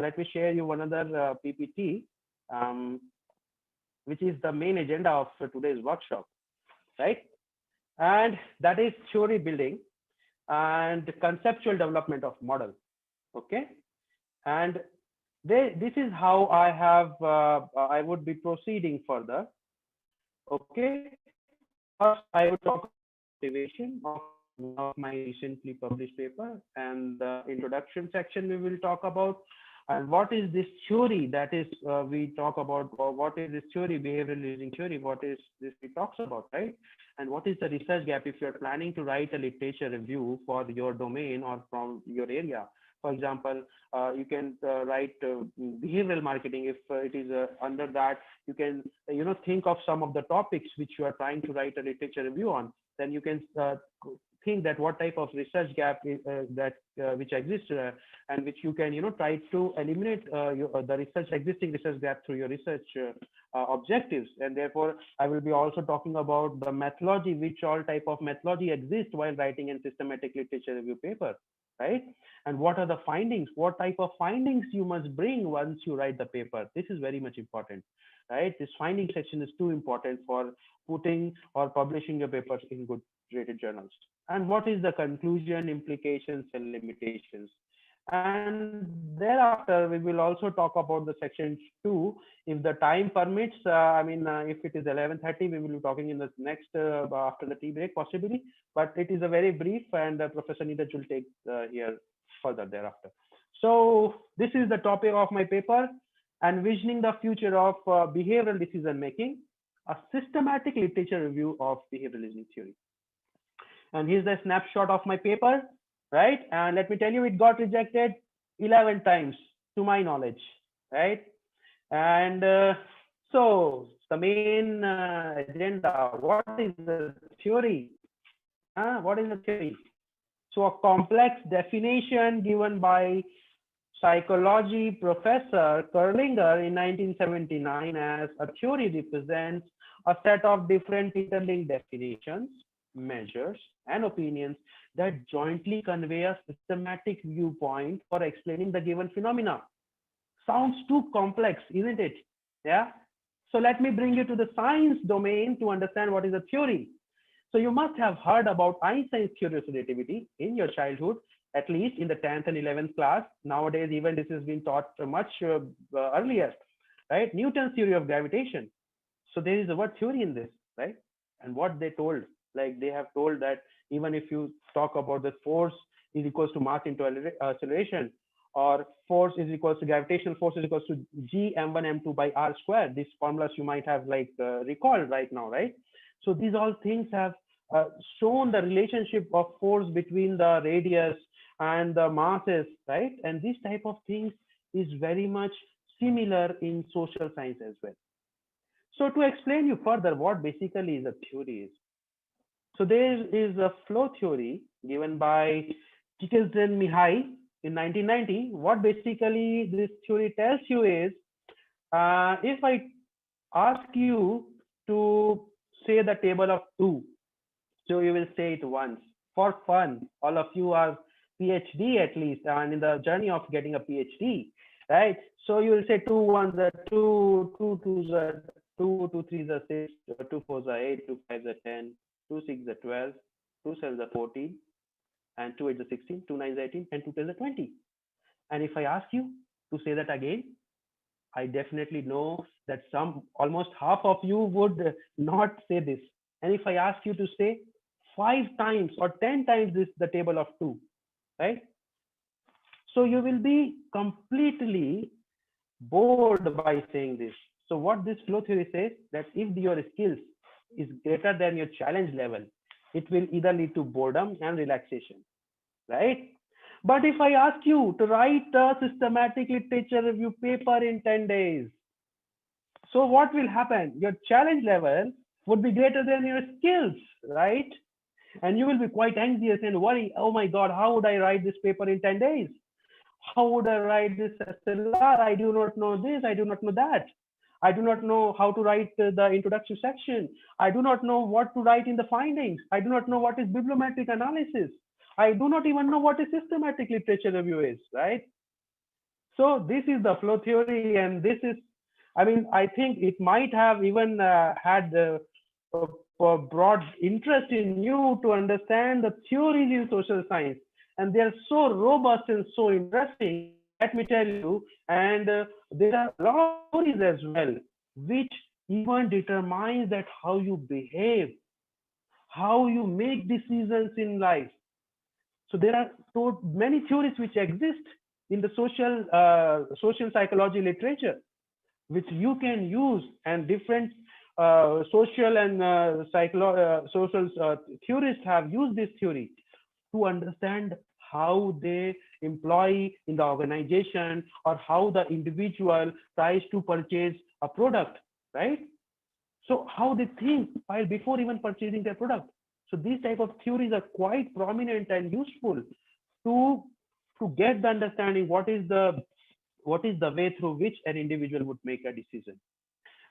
let me share you one other PPT, um, which is the main agenda of today's workshop, right? And that is theory building and conceptual development of model. Okay, and this is how I would be proceeding further. Okay, first I would talk about motivation of one of my recently published paper, and the introduction section we will talk about, and what is this theory that is we talk about, or what is this theory, behavioral reasoning theory, what is this we talks about, right? And what is the research gap if you're planning to write a literature review for your domain or from your area. For example, you can write behavioral marketing. If it is under that, you can think of some of the topics which you are trying to write a literature review on. Then you can think that what type of research gap is, which exists, and which you can try to eliminate the existing research gap through your research objectives. And therefore I will be also talking about the methodology, which all type of methodology exists while writing a systematic literature review paper, right? And what are the findings, what type of findings you must bring once you write the paper. This is very much important, right? This finding section is too important for putting or publishing your papers in good rated journals. And what is the conclusion, implications, and limitations. And thereafter we will also talk about the section 2 if the time permits. If it is 11:30, we will be talking in the next after the tea break possibly, but it is a very brief, and Professor Neeraj will take here further thereafter. So this is the topic of my paper, envisioning the future of behavioral decision making, a systematic literature review of behavioral reasoning theory. And here's the snapshot of my paper, right? And let me tell you, it got rejected 11 times to my knowledge, right? And so the main agenda, what is the theory? What is the theory? So a complex definition given by psychology professor Kerlinger in 1979 as a theory represents a set of different interlinked definitions, measures, and opinions that jointly convey a systematic viewpoint for explaining the given phenomena. Sounds too complex, isn't it? Yeah. So let me bring you to the science domain to understand what is a theory. So you must have heard about Einstein's theory of relativity in your childhood, at least in the 10th and 11th class. Nowadays, even this has been taught much earlier, right? Newton's theory of gravitation. So there is a word theory in this, right? And what they told, like they have told that even if you talk about the force is equals to mass into acceleration, or force is equals to gravitational force is equals to g m1 m2 by r squared. These formulas you might have recalled right now, right? So these all things have shown the relationship of force between the radius and the masses, right? And this type of things is very much similar in social science as well. So to explain you further what basically is a theory is, so there is a flow theory given by Csikszentmihalyi in 1990. What basically this theory tells you is, if I ask you to say the table of 2, so you will say it once for fun. All of you are PhD at least, and in the journey of getting a PhD, right? So you will say 2 1s are 2, 2 2s are 2, 2 3s are 6, 2 4s are 8, 2 5s are 10, 2 6s are 12, 2 7s are 14, and 2 8s are 16, 2 9s are 18, and 2 10s are 20. And if I ask you to say that again, I definitely know that almost half of you would not say this. And if I ask you to say 5 times or 10 times the table of 2, right? So you will be completely bored by saying this. So what this flow theory says, that if your skills is greater than your challenge level, it will either lead to boredom and relaxation, right? But if I ask you to write a systematic literature review paper in 10 days, so what will happen? Your challenge level would be greater than your skills, right? And you will be quite anxious and worry, oh my God, how would I write this paper in 10 days? How would I write this SLR? I do not know this, I do not know that. I do not know how to write the introduction section. I do not know what to write in the findings. I do not know what is bibliometric analysis. I do not even know what a systematic literature review is, right? So this is the flow theory, and this is, I mean, I think it might have even had a, a broad interest in you to understand the theories in social science, and they are so robust and so interesting. Let me tell you, and there are a lot of theories as well, which even determines that how you behave, how you make decisions in life. So there are so many theories which exist in the social psychology literature, which you can use, and different social and social theorists have used this theory to understand how they employ in the organization, or how the individual tries to purchase a product, right? So how they think while before even purchasing their product. So these type of theories are quite prominent and useful to get the understanding what is the way through which an individual would make a decision.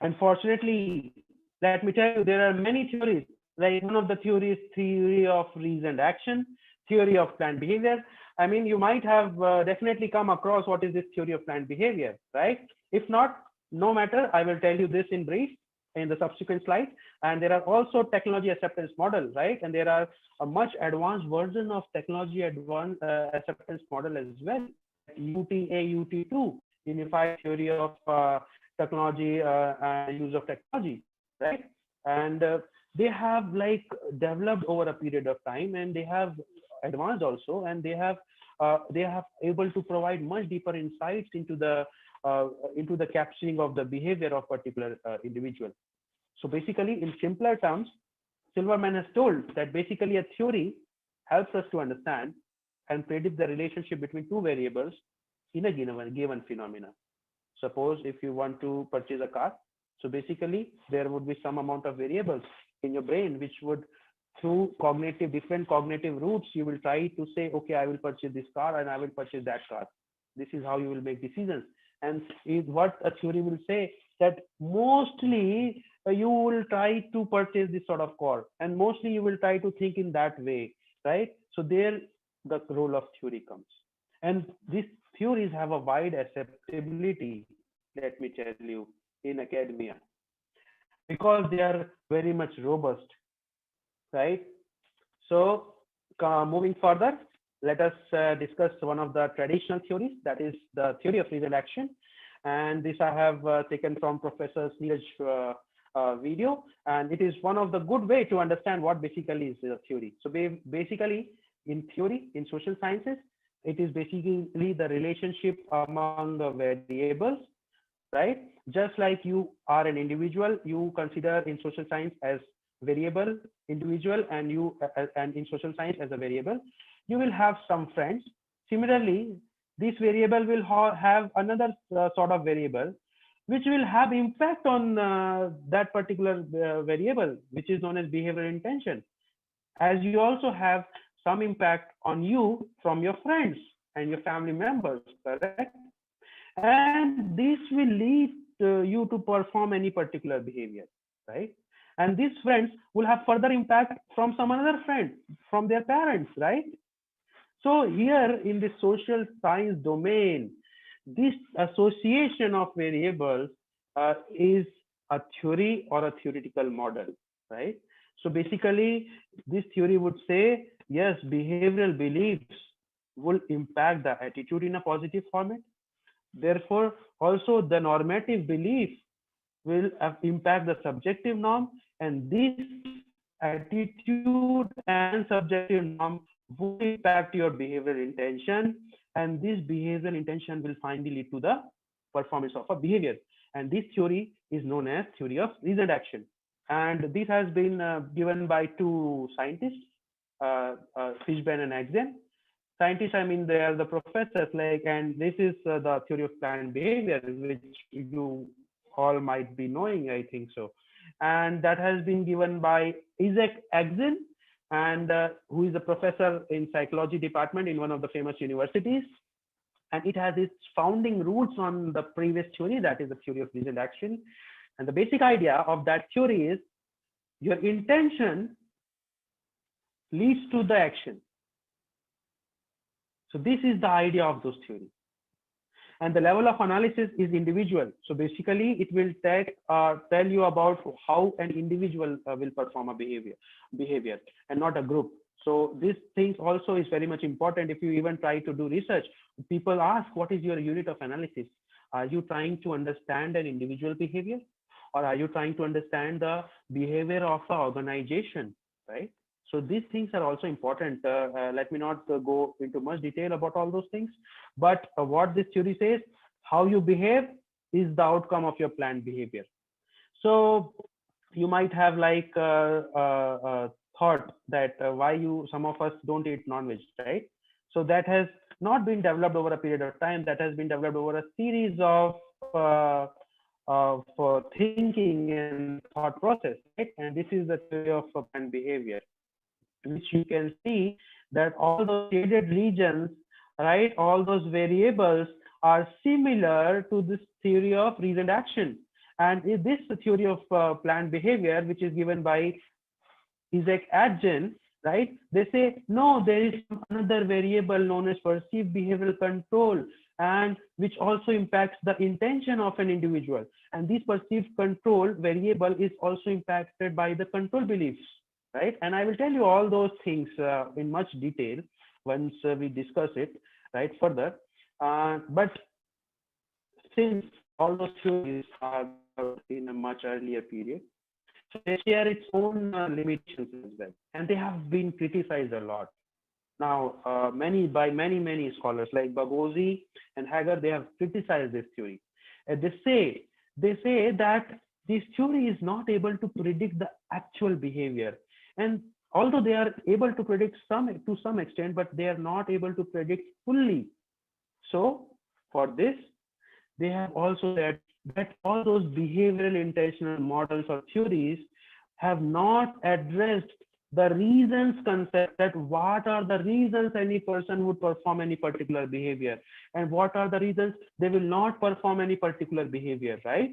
Unfortunately, let me tell you, there are many theories. Like one of the theories, theory of reasoned action, theory of planned behavior. I mean, you might have definitely come across what is this theory of planned behavior, right? If not, no matter, I will tell you this in brief in the subsequent slide. And there are also technology acceptance model, right? And there are a much advanced version of technology acceptance model as well, like UTA, 2, Unified Theory of Technology and Use of Technology, right? And they have like developed over a period of time, and they have advanced also, and they have able to provide much deeper insights into the capturing of the behavior of particular individual. So basically, in simpler terms, Silverman has told that basically a theory helps us to understand and predict the relationship between two variables in a given phenomena. Suppose if you want to purchase a car, so basically there would be some amount of variables in your brain which would, through different cognitive routes, you will try to say, okay, I will purchase this car and I will purchase that car. This is how you will make decisions. And is what a theory will say, that mostly you will try to purchase this sort of car, and mostly you will try to think in that way, right? So there the role of theory comes. And these theories have a wide acceptability, let me tell you, in academia, because they are very much robust, right? So moving further, let us discuss one of the traditional theories, that is the theory of reasoned action. And this I have taken from Professor Neeraj video, and it is one of the good way to understand what basically is the theory. So basically, in theory, in social sciences, it is basically the relationship among the variables, right? Just like you are an individual, you consider in social science as variable individual, and and in social science as a variable, you will have some friends. Similarly, this variable will have another sort of variable which will have impact on that particular variable, which is known as behavioral intention, as you also have some impact on you from your friends and your family members, correct? And this will lead you to perform any particular behavior, right? And these friends will have further impact from some other friend, from their parents, right? So here in the social science domain, this association of variables is a theory or a theoretical model, right? So basically, this theory would say, yes, behavioral beliefs will impact the attitude in a positive format. Therefore, also the normative belief will impact the subjective norm, and this attitude and subjective norm would impact your behavioral intention, and this behavioral intention will finally lead to the performance of a behavior. And this theory is known as theory of reasoned action. And this has been given by two scientists, Fishburne and Axen. Scientists, I mean, they are the professors, like, and this is the theory of planned behavior, which you all might be knowing, I think so. And that has been given by Isaac Axen, and who is a professor in psychology department in one of the famous universities. And it has its founding roots on the previous theory, that is the theory of reasoned action. And the basic idea of that theory is your intention leads to the action. So this is the idea of those theories. And the level of analysis is individual. So basically, it will tell you about how an individual will perform a behavior, and not a group. So these things also is very much important. If you even try to do research, people ask, what is your unit of analysis? Are you trying to understand an individual behavior, or are you trying to understand the behavior of an organization, right? So these things are also important. Let me not go into much detail about all those things, but what this theory says, how you behave is the outcome of your planned behavior. So you might have like thought that why some of us don't eat non-veg, right? So that has not been developed over a period of time. That has been developed over a series of thinking and thought process, right? And this is the theory of planned behavior, which you can see that all those shaded regions, right, all those variables are similar to this theory of reasoned action. And this theory of planned behavior, which is given by Isaac Adjen, right? They say, no, there is another variable known as perceived behavioral control, and which also impacts the intention of an individual. And this perceived control variable is also impacted by the control beliefs, right? And I will tell you all those things in much detail once we discuss it, right, further. But since all those theories are in a much earlier period, so they share its own limitations as well, and they have been criticized a lot. Now, by many scholars like Bagosi and Hager, they have criticized this theory. And they say that this theory is not able to predict the actual behavior, and although they are able to predict to some extent, but they are not able to predict fully. So for this, they have also said that all those behavioral intentional models or theories have not addressed the reasons concept, that what are the reasons any person would perform any particular behavior, and what are the reasons they will not perform any particular behavior, right?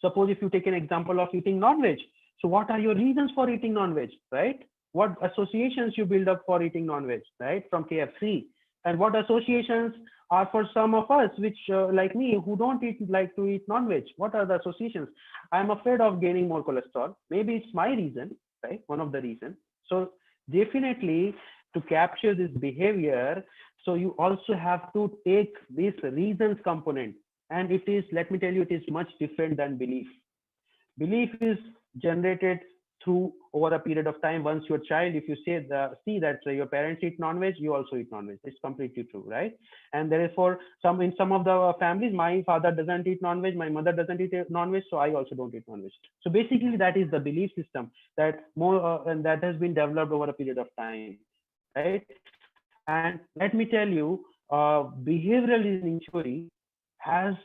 Suppose if you take an example of eating non-veg. So what are your reasons for eating non-veg, right? What associations you build up for eating non-veg, right? From KFC. And what associations are for some of us, which like me, who don't like to eat non-veg? What are the associations? I'm afraid of gaining more cholesterol. Maybe it's my reason, right? One of the reasons. So definitely, to capture this behavior, so you also have to take this reasons component. And it is, let me tell you, it is much different than belief. Belief is generated through over a period of time. Once your child, if you see that your parents eat non-veg, you also eat non-veg. It's completely true, right? And therefore, in some of the families, my father doesn't eat non-veg, my mother doesn't eat non-veg, so I also don't eat non-veg. So basically, that is the belief system that and that has been developed over a period of time, right? And let me tell you, behavioral reasoning theory has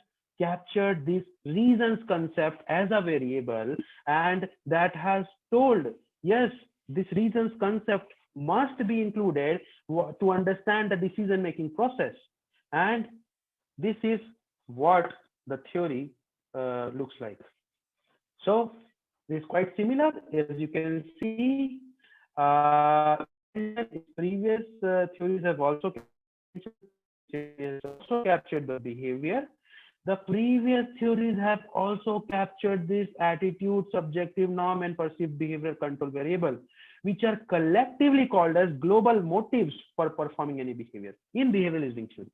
captured this reasons concept as a variable, and that has told, yes, this reasons concept must be included to understand the decision making process. And this is what the theory looks like. So this is quite similar. As you can see, previous theories have also captured the behavior. The previous theories have also captured this attitude, subjective norm, and perceived behavioral control variable, which are collectively called as global motives for performing any behavior in behavioral reasoning theory.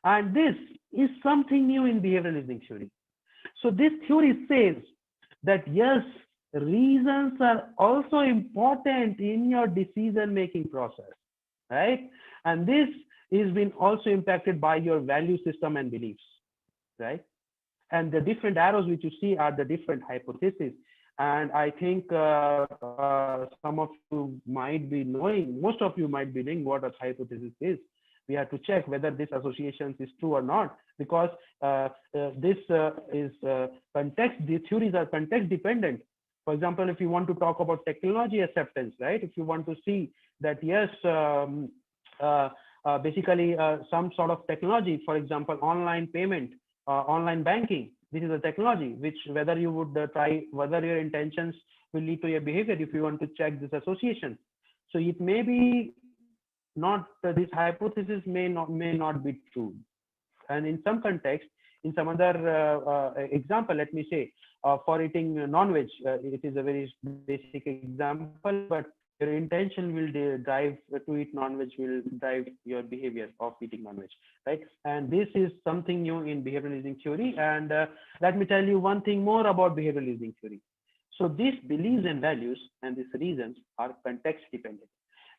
And this is something new in behavioral reasoning theory. So this theory says that yes, reasons are also important in your decision-making process, right? And this is been also impacted by your value system and beliefs, right? And the different arrows which you see are the different hypotheses. And I think some of you might be knowing, most of you might be knowing what a hypothesis is. We have to check whether this association is true or not, because this is context, the theories are context dependent. For example, if you want to talk about technology acceptance, right? If you want to see that, yes, basically some sort of technology, for example, online payment, online banking, this is a technology which whether you would whether your intentions will lead to your behavior if you want to check this association. So it may be not, this hypothesis may not be true, And in some context, in some other example, let me say, for eating non-veg, it is a very basic example, but your intention will drive to eat non-veg will drive your behavior of eating non-veg, right? And this is something new in behavioral reasoning theory. And let me tell you one thing more about behavioral reasoning theory. So these beliefs and values and these reasons are context dependent.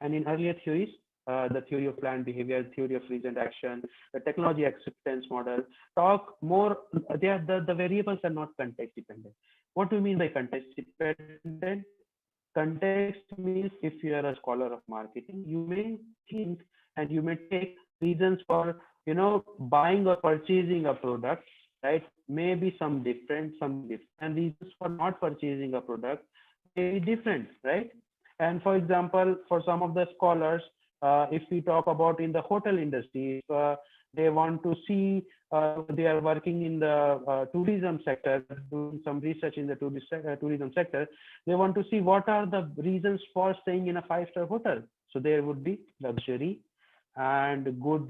And in earlier theories, the theory of planned behavior, theory of reasoned action, the technology acceptance model, talk more, the variables are not context dependent. What do you mean by context dependent? Context means if you are a scholar of marketing, you may think and you may take reasons for, buying or purchasing a product, right? Maybe some different, and reasons for not purchasing a product may be different, right? And for example, for some of the scholars, if we talk about in the hotel industry, if they want to see, they are working in the tourism sector, doing some research in the tourism sector, they want to see what are the reasons for staying in a five-star hotel. So there would be luxury and good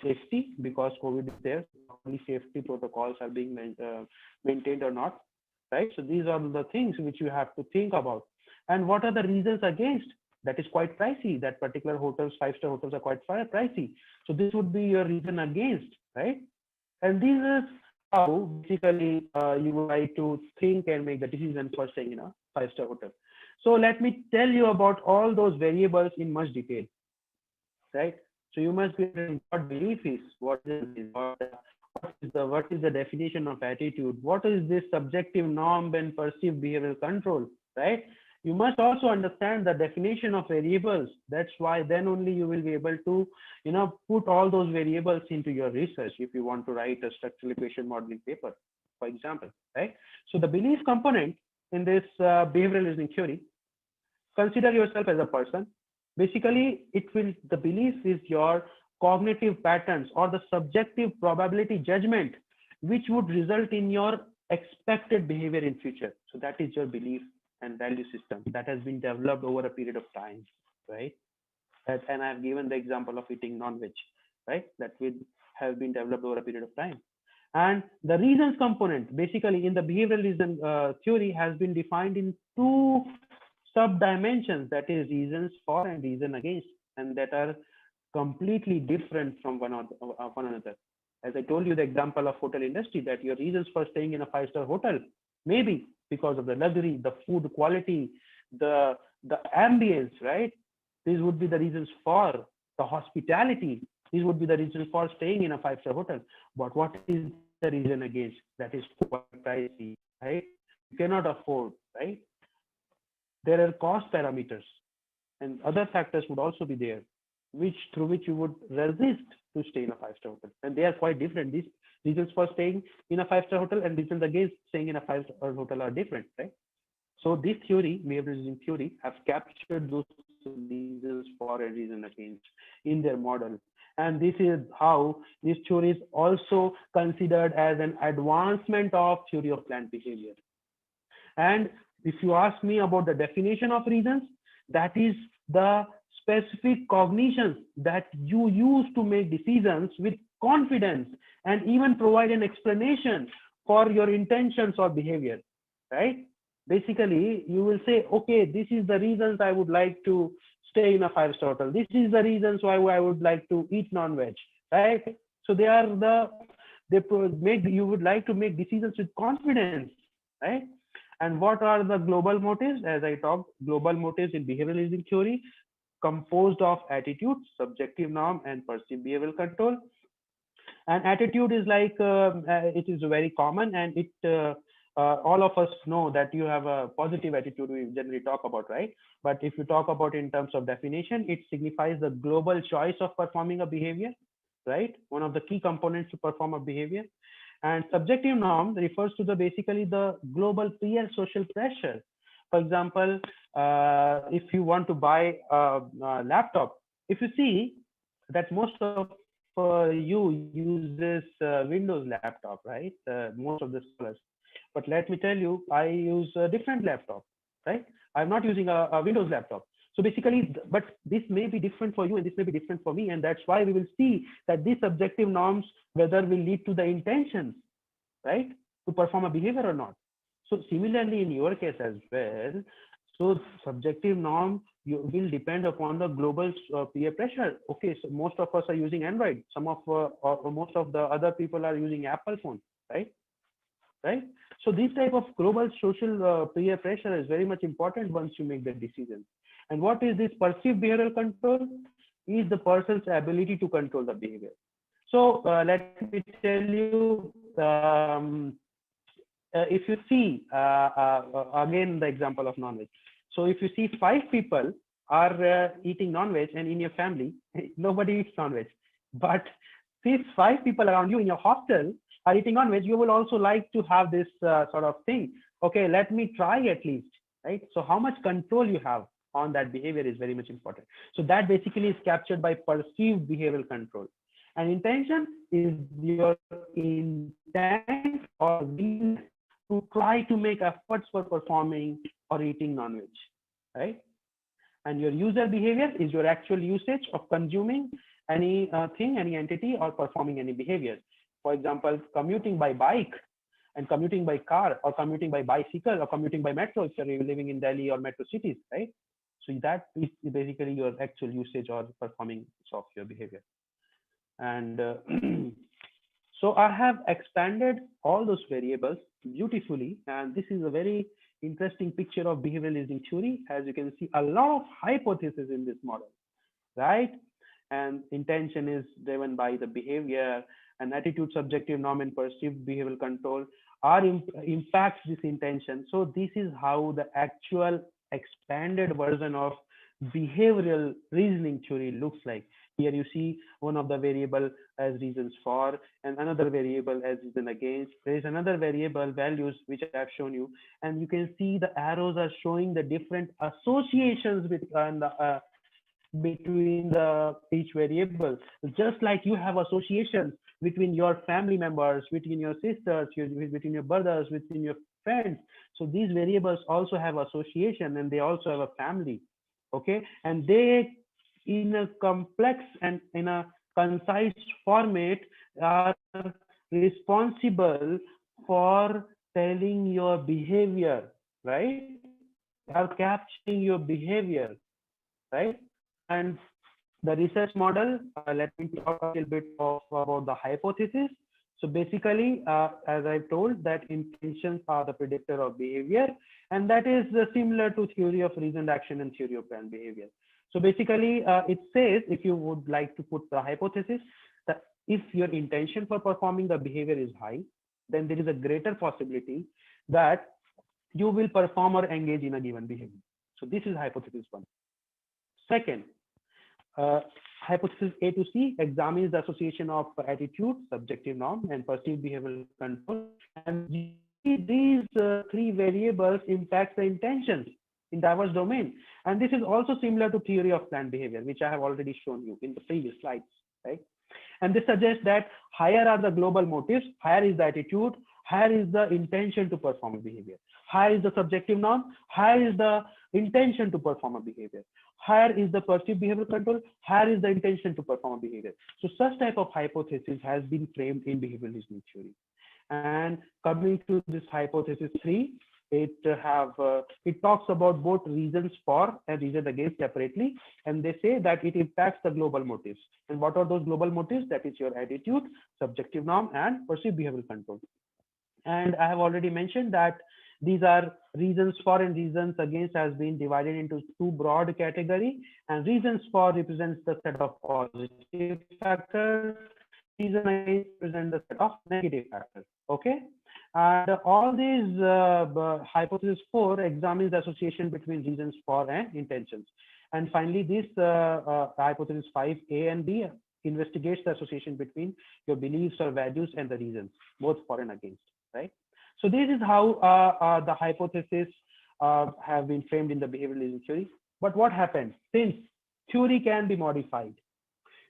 safety, because COVID is there. Only safety protocols are being maintained or not, right? So these are the things which you have to think about. And what are the reasons against? That is quite pricey. That particular hotels, five-star hotels are quite pricey. So this would be your reason against, right? And this is how basically you would like to think and make the decision for staying in a five-star hotel. So let me tell you about all those variables in much detail, right? So you must be what belief is, what is the definition of attitude, what is this subjective norm and perceived behavioral control, right? You must also understand the definition of variables. That's why then only you will be able to, put all those variables into your research if you want to write a structural equation modeling paper, for example, right? So the belief component in this behavioral reasoning theory, consider yourself as a person. Basically, the belief is your cognitive patterns or the subjective probability judgment, which would result in your expected behavior in future. So that is your belief and value system that has been developed over a period of time, right? And I've given the example of eating non-veg, right? That will have been developed over a period of time. And the reasons component, basically in the behavioral reason theory, has been defined in two sub-dimensions, that is reasons for and reason against, and that are completely different from one another. As I told you, the example of hotel industry, that your reasons for staying in a five-star hotel maybe because of the luxury, the food quality, the ambience, right? These would be the reasons for the hospitality. These would be the reasons for staying in a five-star hotel. But what is the reason against? That is quite pricey, right? You cannot afford, right? There are cost parameters and other factors would also be there, through which you would resist to stay in a five-star hotel. And they are quite different. These reasons for staying in a five-star hotel and reasons against staying in a five-star hotel are different, right? So this theory, behavioral reasoning theory, have captured those reasons for and reason against in their model. And this is how this theory is also considered as an advancement of theory of planned behavior. And if you ask me about the definition of reasons, that is the specific cognitions that you use to make decisions with confidence and even provide an explanation for your intentions or behavior, right? Basically, you will say, okay, this is the reasons I would like to stay in a five-star hotel. This is the reasons why I would like to eat non-veg, right? So you would like to make decisions with confidence, right? And what are the global motives? As I talked, global motives in behavioral reasoning theory composed of attitude, subjective norm, and perceived behavioral control. And attitude is like, it is very common, and all of us know that you have a positive attitude we generally talk about, right? But if you talk about in terms of definition, it signifies the global choice of performing a behavior, right? One of the key components to perform a behavior. And subjective norm refers to basically the global peer social pressure. For example, if you want to buy a laptop, if you see that most of you uses Windows laptop, right? Most of the scholars. But let me tell you, I use a different laptop, right? I'm not using a Windows laptop. So basically, but this may be different for you and this may be different for me. And that's why we will see that these subjective norms, whether will lead to the intentions, right, to perform a behavior or not. So similarly, in your case as well, so subjective norm will depend upon the global peer pressure. Okay, so most of us are using Android. Some of or most of the other people are using Apple phone, right? Right. So this type of global social peer pressure is very much important once you make the decision. And what is this perceived behavioral control? Is the person's ability to control the behavior. So let me tell you, if you see again the example of non-veg. So if you see 5 people are eating non-veg, and in your family nobody eats non-veg, but these 5 people around you in your hostel are eating non-veg, you will also like to have this sort of thing. Okay, let me try at least, right? So how much control you have on that behavior is very much important. So that basically is captured by perceived behavioral control. And intention is your intent or willingness to try to make efforts for performing or eating non-veg, right? And your user behavior is your actual usage of consuming any thing, any entity, or performing any behavior. For example, commuting by bike and commuting by car, or commuting by bicycle, or commuting by metro if you're living in Delhi or metro cities, right? So that is basically your actual usage or performing of your behavior. And so I have expanded all those variables beautifully, and this is a very interesting picture of behavioral reasoning theory. As you can see, a lot of hypotheses in this model, right? And intention is driven by the behavior, and attitude, subjective norm, and perceived behavioral control are impacts this intention. So this is how the actual expanded version of behavioral reasoning theory looks like. Here you see one of the variable as reasons for, and another variable as reason against. There is another variable values which I have shown you, and you can see the arrows are showing the different associations with between the each variable. Just like you have associations between your family members, between your sisters, between your brothers, between your friends. So these variables also have association, and they also have a family. Okay, and they, in a complex and in a concise format, are responsible for telling your behavior, right? They are capturing your behavior, right? And the research model, let me talk a little bit about the hypothesis. So basically, as I told, that intentions are the predictor of behavior, and that is similar to theory of reasoned action and theory of planned behavior. So basically, it says, if you would like to put the hypothesis, that if your intention for performing the behavior is high, then there is a greater possibility that you will perform or engage in a given behavior. So this is hypothesis 1. Second, hypothesis A to C examines the association of attitude, subjective norm, and perceived behavioral control. And these 3 variables impact the intentions in diverse domain. And this is also similar to theory of planned behavior, which I have already shown you in the previous slides, right? And this suggests that higher are the global motives, higher is the attitude, higher is the intention to perform a behavior. Higher is the subjective norm, higher is the intention to perform a behavior. Higher is the perceived behavioral control, higher is the intention to perform a behavior. So such type of hypothesis has been framed in behavioral reasoning theory. And coming to this hypothesis 3, it talks about both reasons for and reasons against separately, and they say that it impacts the global motives. And what are those global motives? That is your attitude, subjective norm, and perceived behavioral control. And I have already mentioned that these are reasons for and reasons against has been divided into 2 broad categories, and reasons for represents the set of positive factors, reason against represent the set of negative factors. Okay, and all these hypothesis 4 examines the association between reasons for and intentions. And finally, this hypothesis 5A and B investigates the association between your beliefs or values and the reasons, both for and against, right? So this is how the hypotheses have been framed in the behavioral reasoning theory. But what happens? Since theory can be modified,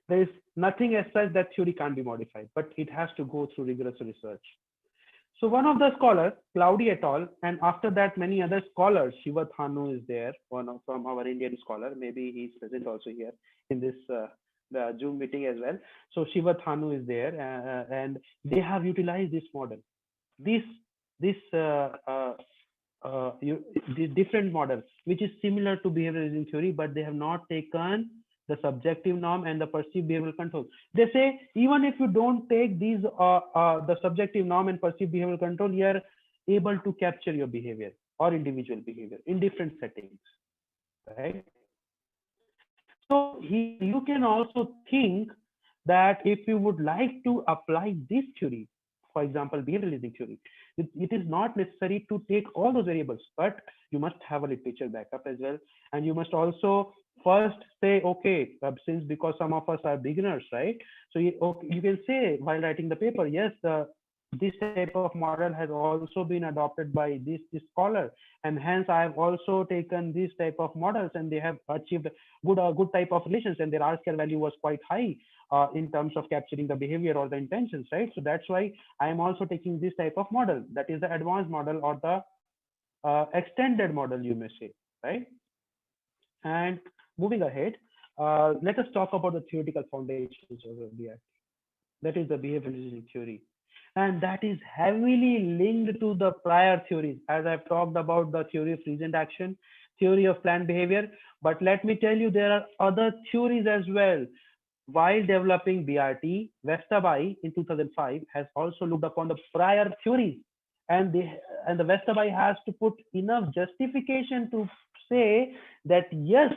there is nothing as such that theory can't be modified, but it has to go through rigorous research. So one of the scholars, Cloudy et al., and after that many other scholars, Shiva Thanu is there, from our Indian scholar. Maybe he's present also here in this the Zoom meeting as well. So Shiva Thanu is there, and they have utilized this model. This this the different model, which is similar to behavior reasoning theory, but they have not taken the subjective norm and the perceived behavioral control. They say even if you don't take these the subjective norm and perceived behavioral control, you are able to capture your behavior or individual behavior in different settings, right? So you can also think that if you would like to apply this theory, for example, behavior reasoning theory, it is not necessary to take all those variables, but you must have a literature backup as well. And you must also first say, okay, since because some of us are beginners, right? So you can say while writing the paper, yes, this type of model has also been adopted by this scholar, and hence I have also taken this type of models, and they have achieved good type of relations, and their R-square value was quite high in terms of capturing the behavior or the intentions, right? So that's why I am also taking this type of model, that is the advanced model or the extended model, you may say, right? And moving ahead, let us talk about the theoretical foundations of the BRT. That is the behavior reasoning theory. And that is heavily linked to the prior theories, as I've talked about the theory of reasoned action, theory of planned behavior. But let me tell you, there are other theories as well. While developing BRT, Westerby in 2005 has also looked upon the prior theories, and the Westerby has to put enough justification to say that yes,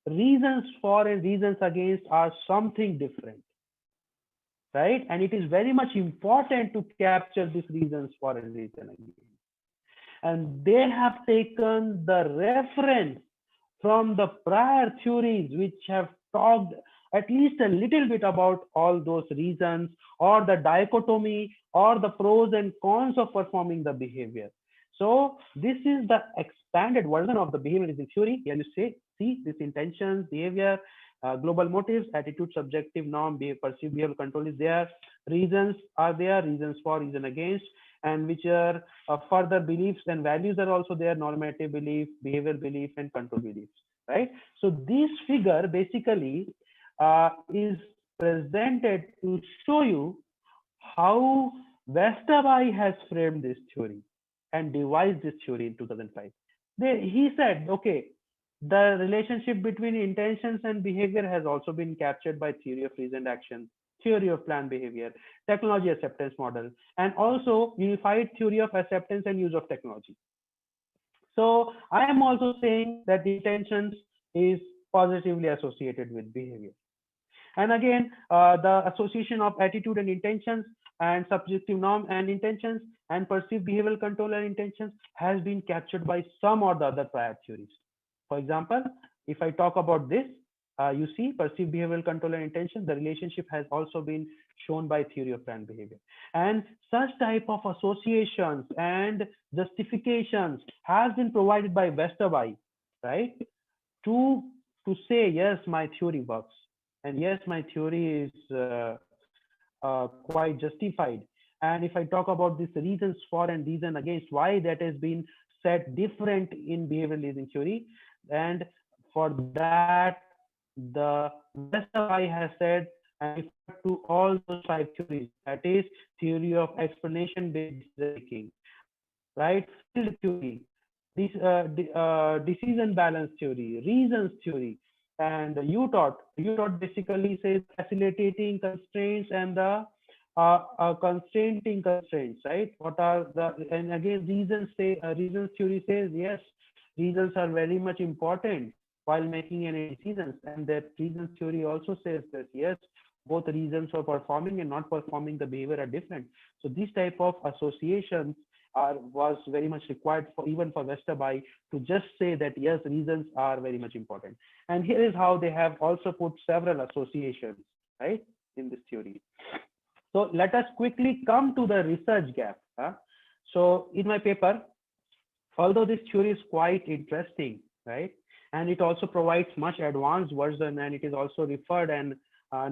reasons for and reasons against are something different, right? And it is very much important to capture these reasons for and reason against. And they have taken the reference from the prior theories which have talked at least a little bit about all those reasons or the dichotomy or the pros and cons of performing the behavior. So this is the expanded version of the behavior reasoning theory. Here you see this intentions, behavior, global motives, attitude, subjective norm, perceived behavioral control is there. Reasons are there, reasons for, reason against, and which are further beliefs and values are also there, normative belief, behavior belief, and control beliefs, right? So this figure basically is presented to show you how Westerby has framed this theory and devised this theory in 2005. He said, okay, the relationship between intentions and behavior has also been captured by theory of reasoned action, theory of planned behavior, technology acceptance model, and also unified theory of acceptance and use of technology. So I am also saying that the intentions is positively associated with behavior. And again, the association of attitude and intentions and subjective norm and intentions and perceived behavioral control and intentions has been captured by some or the other prior theories. For example, if I talk about this, you see perceived behavioral control and intention, the relationship has also been shown by theory of planned behavior. And such type of associations and justifications has been provided by Westerby, right? To say, yes, my theory works. And yes, my theory is quite justified. And if I talk about these reasons for and reason against, why that has been said different in behavioral reasoning theory, and for that, the Westerby has said and referred to all those 5 theories. That is theory of explanation-based thinking, right? Field theory, this decision balance theory, reasons theory, and U-Thought. U-Thought basically says facilitating constraints and the constraining constraints, right? What are the, and again, reasons theory says, yes, reasons are very much important while making any decisions. And that reasons theory also says that, yes, both reasons for performing and not performing the behavior are different. So this type of associations was very much required for even for Westerby to just say that yes, reasons are very much important. And here is how they have also put several associations, right, in this theory. So let us quickly come to the research gap. So in my paper, although this theory is quite interesting, right, and it also provides much advanced version, and it is also referred and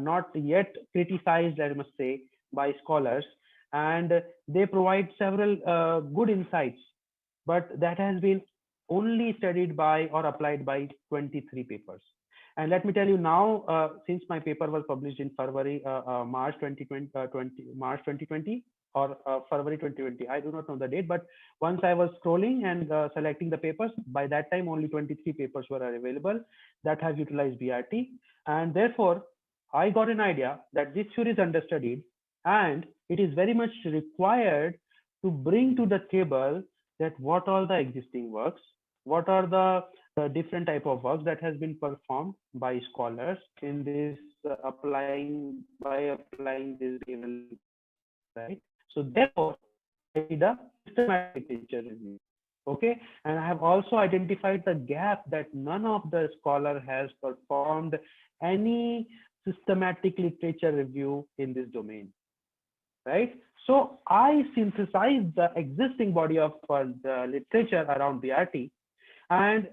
not yet criticized, I must say, by scholars. and they provide several good insights, but that has been only studied by or applied by 23 papers. And let me tell you now, since my paper was published in February, March 2020, March 2020 or February 2020, I do not know the date, but once I was scrolling and selecting the papers, by that time only 23 papers were available that have utilized BRT. And therefore, I got an idea that this theory is understudied and it is very much required to bring to the table that what are the existing works, what are the different type of works that has been performed by scholars in this applying this behavioral literature, right? So therefore, I did a systematic literature review. Okay, and I have also identified the gap that none of the scholar has performed any systematic literature review in this domain, right? So I synthesized the existing body of the literature around BRT, and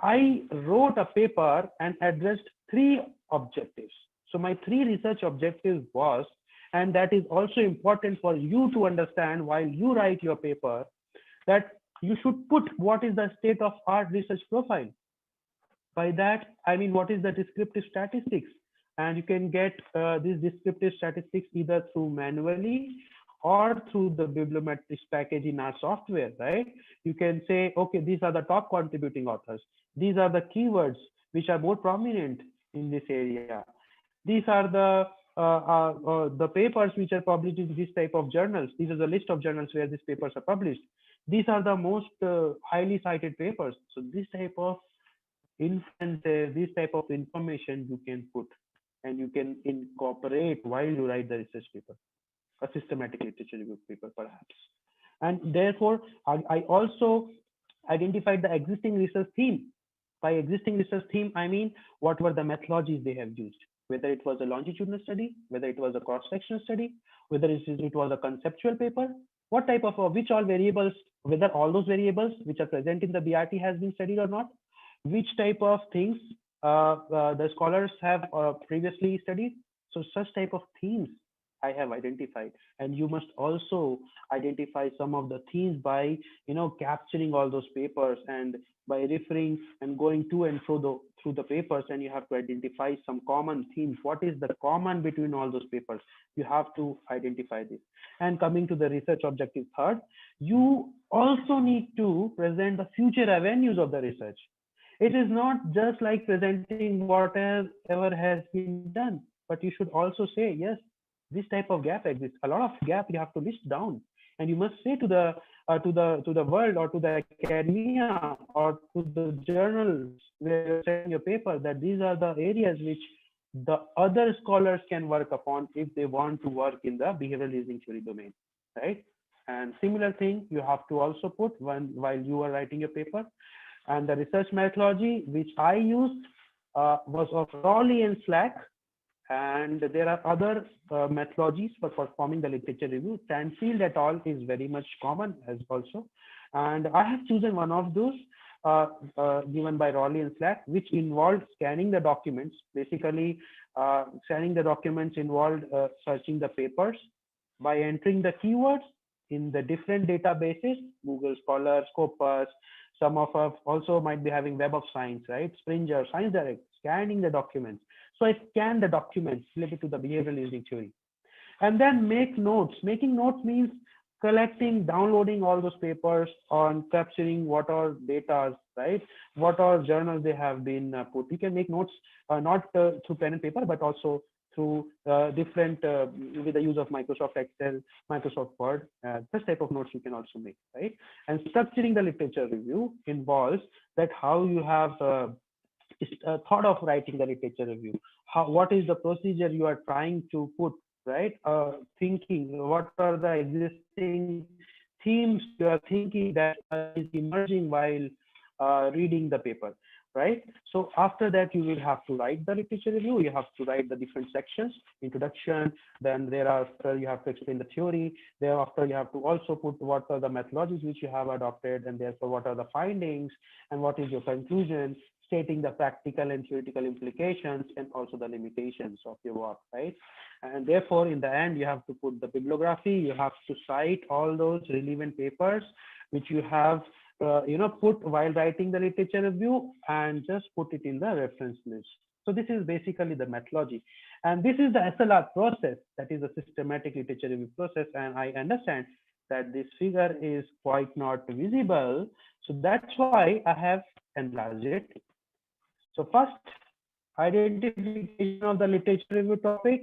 I wrote a paper and addressed three objectives. So my three research objectives was, and that is also important for you to understand while you write your paper, that you should put what is the state of art research profile. By that, I mean, what is the descriptive statistics? And you can get these descriptive statistics either through manually or through the bibliometrics package in our software, right? You can say, okay, these are the top contributing authors. These are the keywords which are more prominent in this area. These are the papers which are published in this type of journals. These are the list of journals where these papers are published. These are the most highly cited papers. So this type of inferences, this type of information you can put and you can incorporate while you write the research paper, a systematic literature review paper perhaps. And therefore, I also identified the existing research theme. By existing research theme, I mean what were the methodologies they have used, whether it was a longitudinal study, whether it was a cross-sectional study, whether it was a conceptual paper, what type of, which all variables, whether all those variables which are present in the BRT has been studied or not, which type of things the scholars have previously studied. So such type of themes I have identified, and you must also identify some of the themes by capturing all those papers and by referring and going to and through the papers, and you have to identify some common themes. What is the common between all those papers? You have to identify this. And coming to the research objective third, you also need to present the future avenues of the research. It is not just like presenting whatever has been done, but you should also say, yes, this type of gap exists. A lot of gap you have to list down, and you must say to the world or to the academia or to the journals where you're sending your paper that these are the areas which the other scholars can work upon if they want to work in the behavioral reasoning theory domain, right? And similar thing you have to also put while you are writing your paper. And the research methodology which I used was of Rowley and Slack, and there are other methodologies for performing the literature review. Stanfield et al. Is very much common as also, and I have chosen one of those given by Rowley and Slack, which involved scanning the documents. Basically, scanning the documents involved searching the papers by entering the keywords in the different databases, Google Scholar, Scopus. Some of us also might be having Web of Science, right? Springer, Science Direct, scanning the documents. So I scan the documents related to the behavioral reasoning theory. And then make notes. Making notes means collecting, downloading all those papers, on capturing what are data, right? What are journals they have been put. You can make notes not through pen and paper, but also through different, with the use of Microsoft Excel, Microsoft Word. This type of notes you can also make, right? And structuring the literature review involves that how you have thought of writing the literature review. What is the procedure you are trying to put, right? Thinking, what are the existing themes you are thinking that is emerging while reading the paper, right? So after that, you will have to write the literature review. You have to write the different sections, introduction, then thereafter you have to explain the theory. Thereafter, you have to also put what are the methodologies which you have adopted, and therefore what are the findings and what is your conclusion. stating the practical and theoretical implications and also the limitations of your work, right? And therefore, in the end, you have to put the bibliography, you have to cite all those relevant papers which you have put while writing the literature review, and just put it in the reference list. So this is basically the methodology. And this is the SLR process, that is a systematic literature review process. And I understand that this figure is quite not visible. So that's why I have enlarged it. So first, identification of the literature review topic.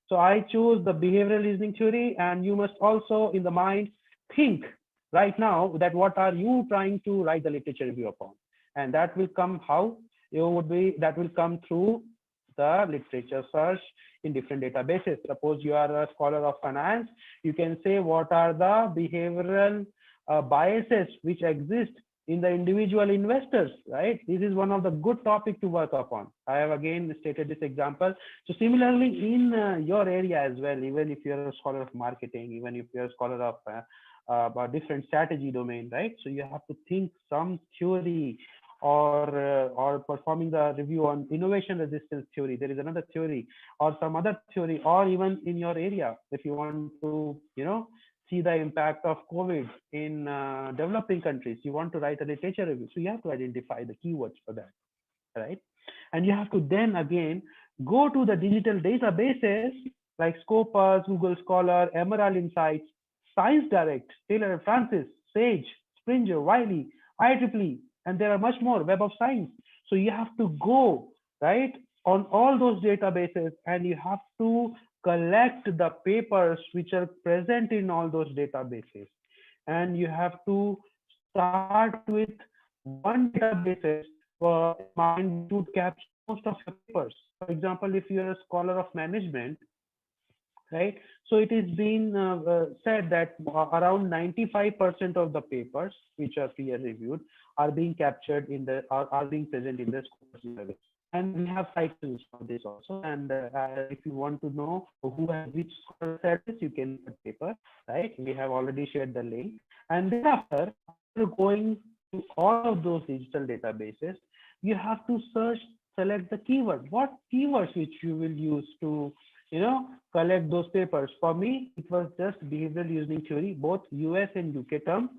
So I choose the behavioral reasoning theory, and you must also in the mind think right now that what are you trying to write the literature review upon, and that will come how you would be, that will come through the literature search in different databases. Suppose you are a scholar of finance, you can say what are the behavioral biases which exist in the individual investors, right? This is one of the good topic to work upon. I have again stated this example. So similarly in your area as well, even if you're a scholar of marketing, even if you're a scholar of a different strategy domain, right? So you have to think some theory, or performing the review on innovation resistance theory. There is another theory or some other theory, or even in your area, if you want to, see the impact of COVID in developing countries, you want to write a literature review. So you have to identify the keywords for that, right? And you have to then again go to the digital databases like Scopus, Google Scholar, Emerald Insights, Science Direct, Taylor and Francis, Sage, Springer, Wiley, IEEE, and there are much more, Web of Science. So you have to go right on all those databases, and you have to collect the papers which are present in all those databases. And you have to start with one database in mind to capture most of your papers. For example, if you're a scholar of management, right? So it is been said that around 95% of the papers which are peer reviewed are being captured in the are being present in the Scopus database. And we have citations for this also. And if you want to know who has which scholar said this, you can put paper, right? We have already shared the link. And thereafter, after going to all of those digital databases, you have to select the keyword. What keywords which you will use to collect those papers? For me, it was just behavioral reasoning theory. Both US and UK term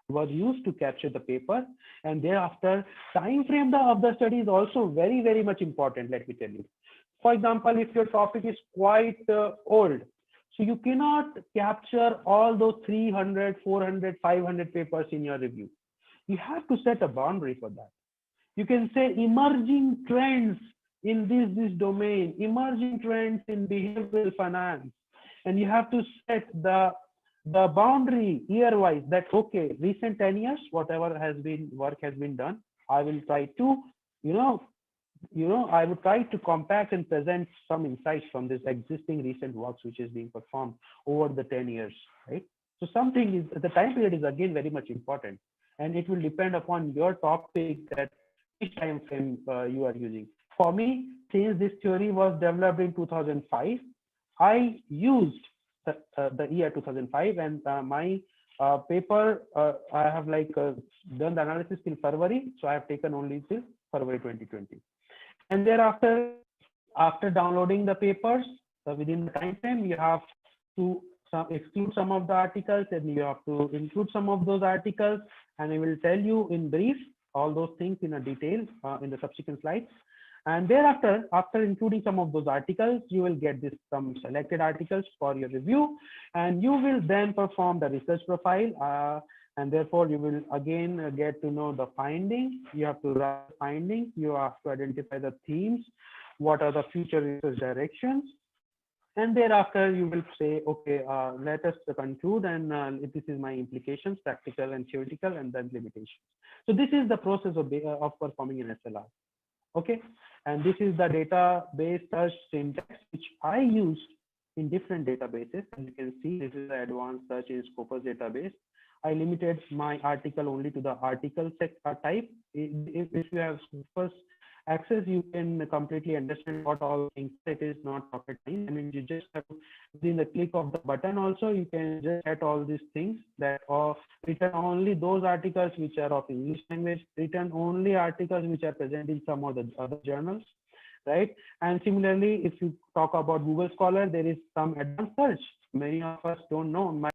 was used to capture the paper. And thereafter, time frame of the study is also very, very much important, let me tell you. For example, if your topic is quite old, so you cannot capture all those 300, 400, 500 papers in your review. You have to set a boundary for that. You can say emerging trends in this domain, emerging trends in behavioral finance, and you have to set the boundary year-wise that okay, recent 10 years, whatever has been work has been done, I will try to, I would try to compact and present some insights from this existing recent works which is being performed over the 10 years, right? So something is, the time period is again very much important, and it will depend upon your topic that which time frame you are using. For me, since this theory was developed in 2005, I used the year 2005, and my paper, I have done the analysis till February, so I have taken only till February 2020. And thereafter, after downloading the papers, within the time frame, you have to exclude some of the articles, and you have to include some of those articles, and I will tell you in brief all those things in a detail in the subsequent slides. And thereafter, after including some of those articles, you will get some selected articles for your review, and you will then perform the research profile. And therefore, you will again get to know the findings. You have to write findings. You have to identify the themes. What are the future research directions? And thereafter, you will say, okay, let us conclude, and this is my implications, practical and theoretical, and then limitations. So this is the process of performing an SLR. Okay, and this is the database search syntax which I used in different databases. As you can see, this is the advanced search in Scopus database. I limited my article only to the article type. If you have Scopus access, you can completely understand what all things are. It is not rocket science. I mean, you just have to, within the click of the button also, you can just get all these things that are return only those articles which are of English language, return only articles which are present in some of the other journals, right? And similarly, if you talk about Google Scholar, there is some advanced search. Many of us don't know.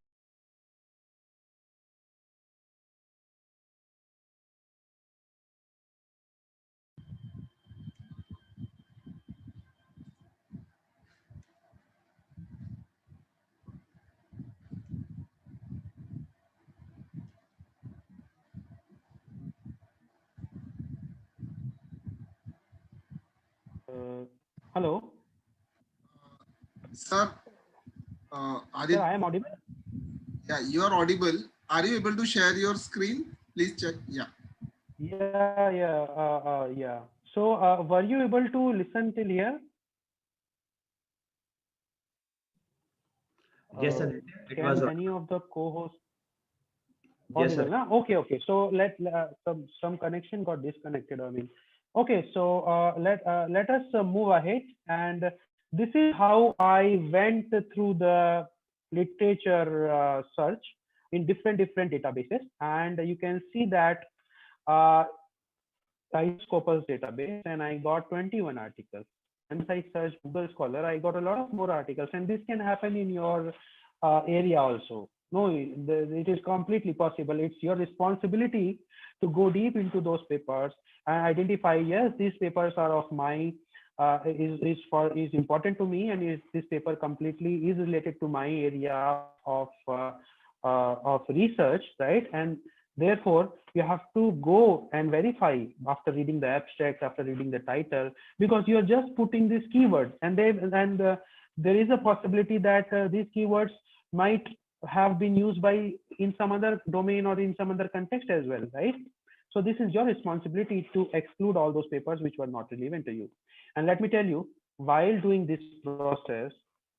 Hello, Sir, sir, Adit, I am audible. yeah, you are audible. Are you able to share your screen? Please check. Yeah. Yeah. So, were you able to listen till here? Yes, Uh, sir. It can was any of the co-hosts yes, audible sir. now? Okay. So some connection got disconnected. I mean, okay. So let us move ahead, and this is how I went through the literature search in different databases, and you can see that uh, I used Scopus database and I got 21 articles. Once I searched Google Scholar, I got a lot of more articles, and this can happen in your area also. No, it is completely possible. It's your responsibility to go deep into those papers and identify. Yes, these papers are of my is important to me, and is this paper completely is related to my area of research, right? And therefore, you have to go and verify after reading the abstract, after reading the title, because you are just putting these keywords, and there is a possibility that these keywords might have been used by in some other domain or in some other context as well, right? So this is your responsibility to exclude all those papers which were not relevant to you. And let me tell you, while doing this process,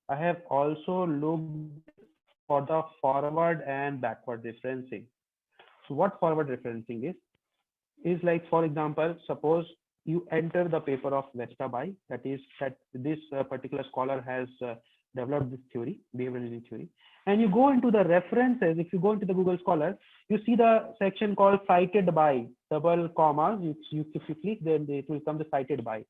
I have also looked for the forward and backward referencing. So what forward referencing is like, for example, suppose you enter the paper of Vestaby, that is that this particular scholar has developed this theory, behavioral engineering theory, and you go into the references. If you go into the Google Scholar, you see the section called cited by, double commas. If you click, then it will come the cited by.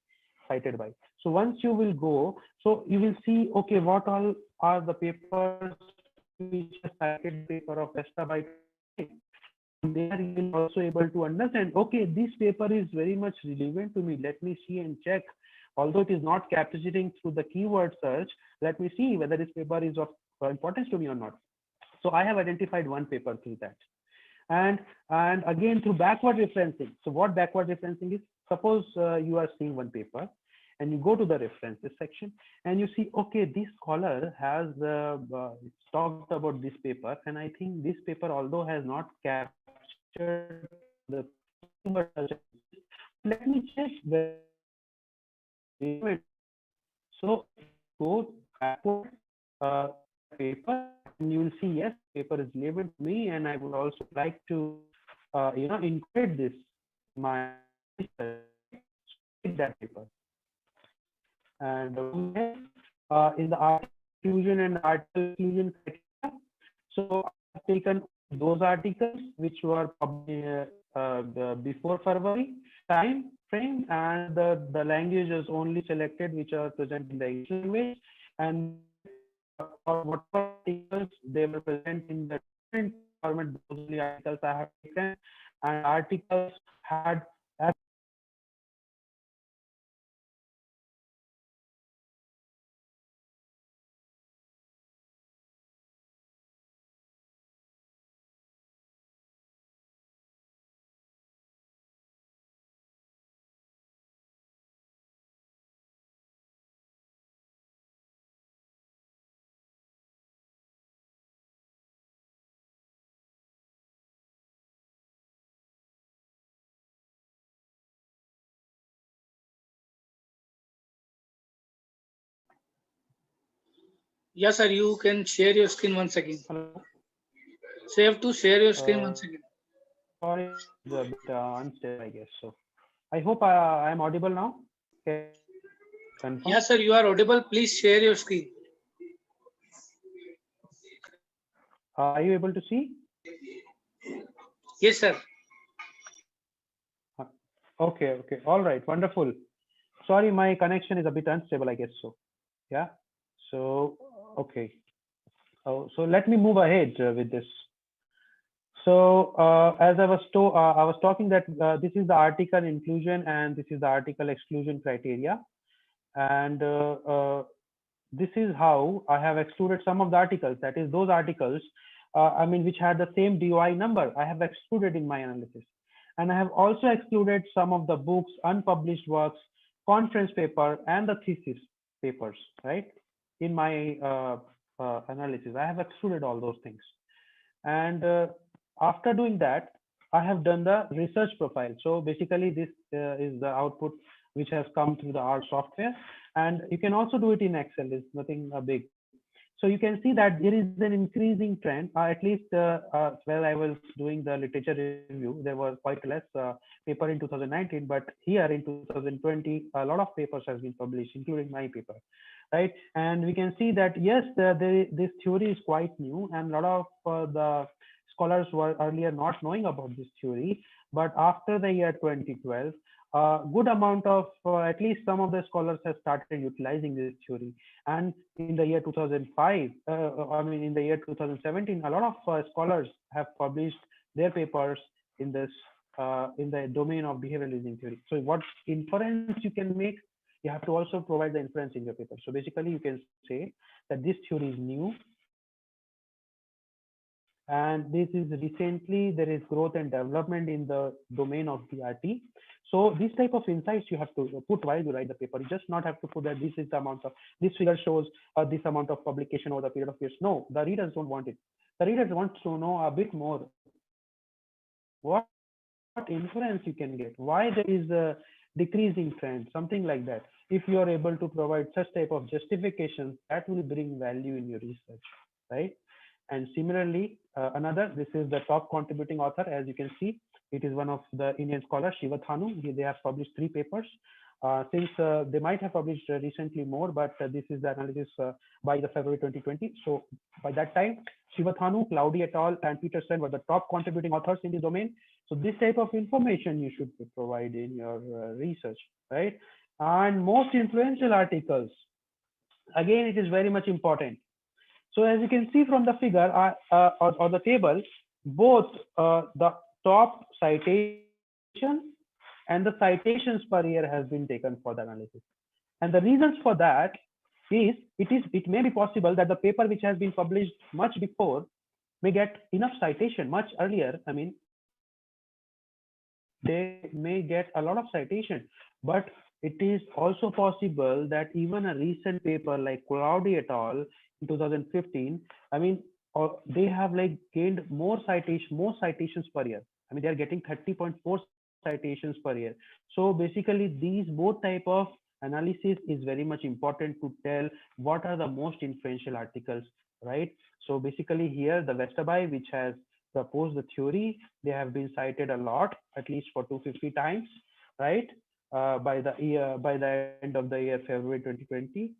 So once you will go, so you will see, okay, what all are the papers which are cited in the paper of Vestaby. From there you will also able to understand, okay, this paper is very much relevant to me, let me see and check. Although it is not capturing through the keyword search, let me see whether this paper is of importance to me or not. So I have identified one paper through that. And again, through backward referencing. So what backward referencing is, suppose you are seeing one paper and you go to the references section and you see, okay, this scholar has talked about this paper, and I think this paper, although has not captured the keyword such as this, but let me check whether this paper is relevant to me. So if you go backward to that paper, and you will see, yes, this paper is relevant to me, and I would also like to, incorporate this in my research, right? So I pick that paper, and from there, in the article inclusion and article exclusion criteria, so I have taken those articles which were published before February time frame, and the languages only selected which are present in the English language, and for whatever articles they were present in the different format, those only articles I have taken, and articles had Yes, sir, you can share your screen once again. hello. So you have to share your screen Uh, once again. sorry, it is a bit unstable, I guess so. I hope I am audible now. Confirm. Yes, sir, you are audible. Please share your screen. Are you able to see? Yes, sir. Okay, okay. All right, wonderful. Sorry, my connection is a bit unstable, I guess so. Yeah. So, okay. So let me move ahead with this. So as I was talking that this is the article inclusion and this is the article exclusion criteria. And this is how I have excluded some of the articles. That is those articles, I mean, which had the same DOI number, I have excluded in my analysis. And I have also excluded some of the books, unpublished works, conference paper, and the thesis papers, right? In my analysis, I have excluded all those things. And after doing that, I have done the research profile. So basically, this is the output which has come through the R software. And you can also do it in Excel. It's nothing big. So you can see that there is an increasing trend, at least while I was doing the literature review, there was quite less paper in 2019, but here in 2020, a lot of papers has been published, including my paper, right? And we can see that, yes, this theory is quite new and a lot of the scholars were earlier not knowing about this theory, but after the year 2012, a good amount of at least some of the scholars have started utilizing this theory. And in the year 2005, I mean in the year 2017, a lot of scholars have published their papers in this in the domain of behavioral reasoning theory. So what inference you can make, you have to also provide the inference in your paper. So basically you can say that this theory is new, and this is recently there is growth and development in the domain of BRT. So these type of insights you have to put while you write the paper. You just not have to put that this is the amount of, this figure shows this amount of publication over the period of years. No, the readers don't want it. The readers want to know a bit more. What inference you can get? Why there is a decreasing trend? Something like that. If you are able to provide such type of justifications, that will bring value in your research, right? And similarly, this is the top contributing author. As you can see, it is one of the Indian scholars, Shiva Thanu. They have published 3 papers. Since they might have published recently more, but this is the analysis by the February 2020. So by that time, Shiva Thanu, Cloudy et al., and Peterson were the top contributing authors in the domain. So this type of information you should provide in your research, right? And most influential articles, again, it is very much important. So as you can see from the figure or the table, both the top citation and the citations per year has been taken for the analysis. And the reasons for that is it may be possible that the paper which has been published much before may get enough citation much earlier. I mean, they may get a lot of citation, but it is also possible that even a recent paper like Cloudy et al. In 2015, I mean, they have like gained more citations per year. I mean, they are getting 30.4 citations per year. So basically, these both type of analysis is very much important to tell what are the most influential articles, right? So basically here, the Westerby, which has proposed the theory, they have been cited a lot, at least for 250 times, right? By the end of the year, February 2020,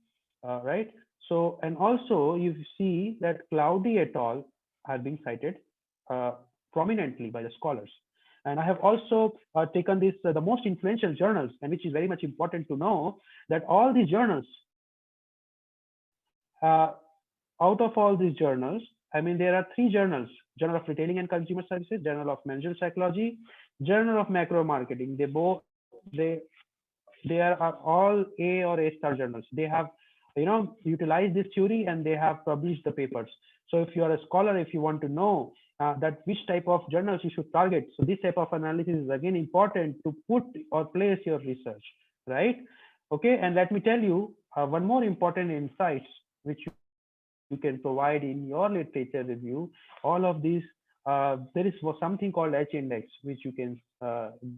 right? So, and also you see that Cloudy et al. Have been cited prominently by the scholars. And I have also taken this, the most influential journals, and which is very much important to know that all these journals, out of all these journals, I mean, there are 3 journals: Journal of Retailing and Consumer Services, Journal of Managerial Psychology, Journal of Macro Marketing. They are all A or A star journals. They have, you know, utilized this theory and they have published the papers. So if you are a scholar, if you want to know that which type of journals you should target, so this type of analysis is again important to put or place your research, right? Okay, and let me tell you one more important insights which you can provide in your literature review. All of these, there is something called H index, which you can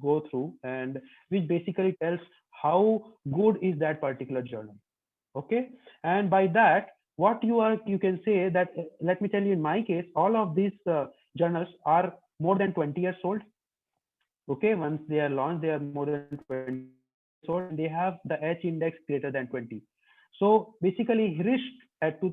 go through, and which basically tells how good is that particular journal. Okay, and by that, what you can say that, let me tell you, in my case, all of these journals are more than 20 years old. Okay, once they are launched, they are more than 20 old, and they have the H index greater than 20. So basically, Hirish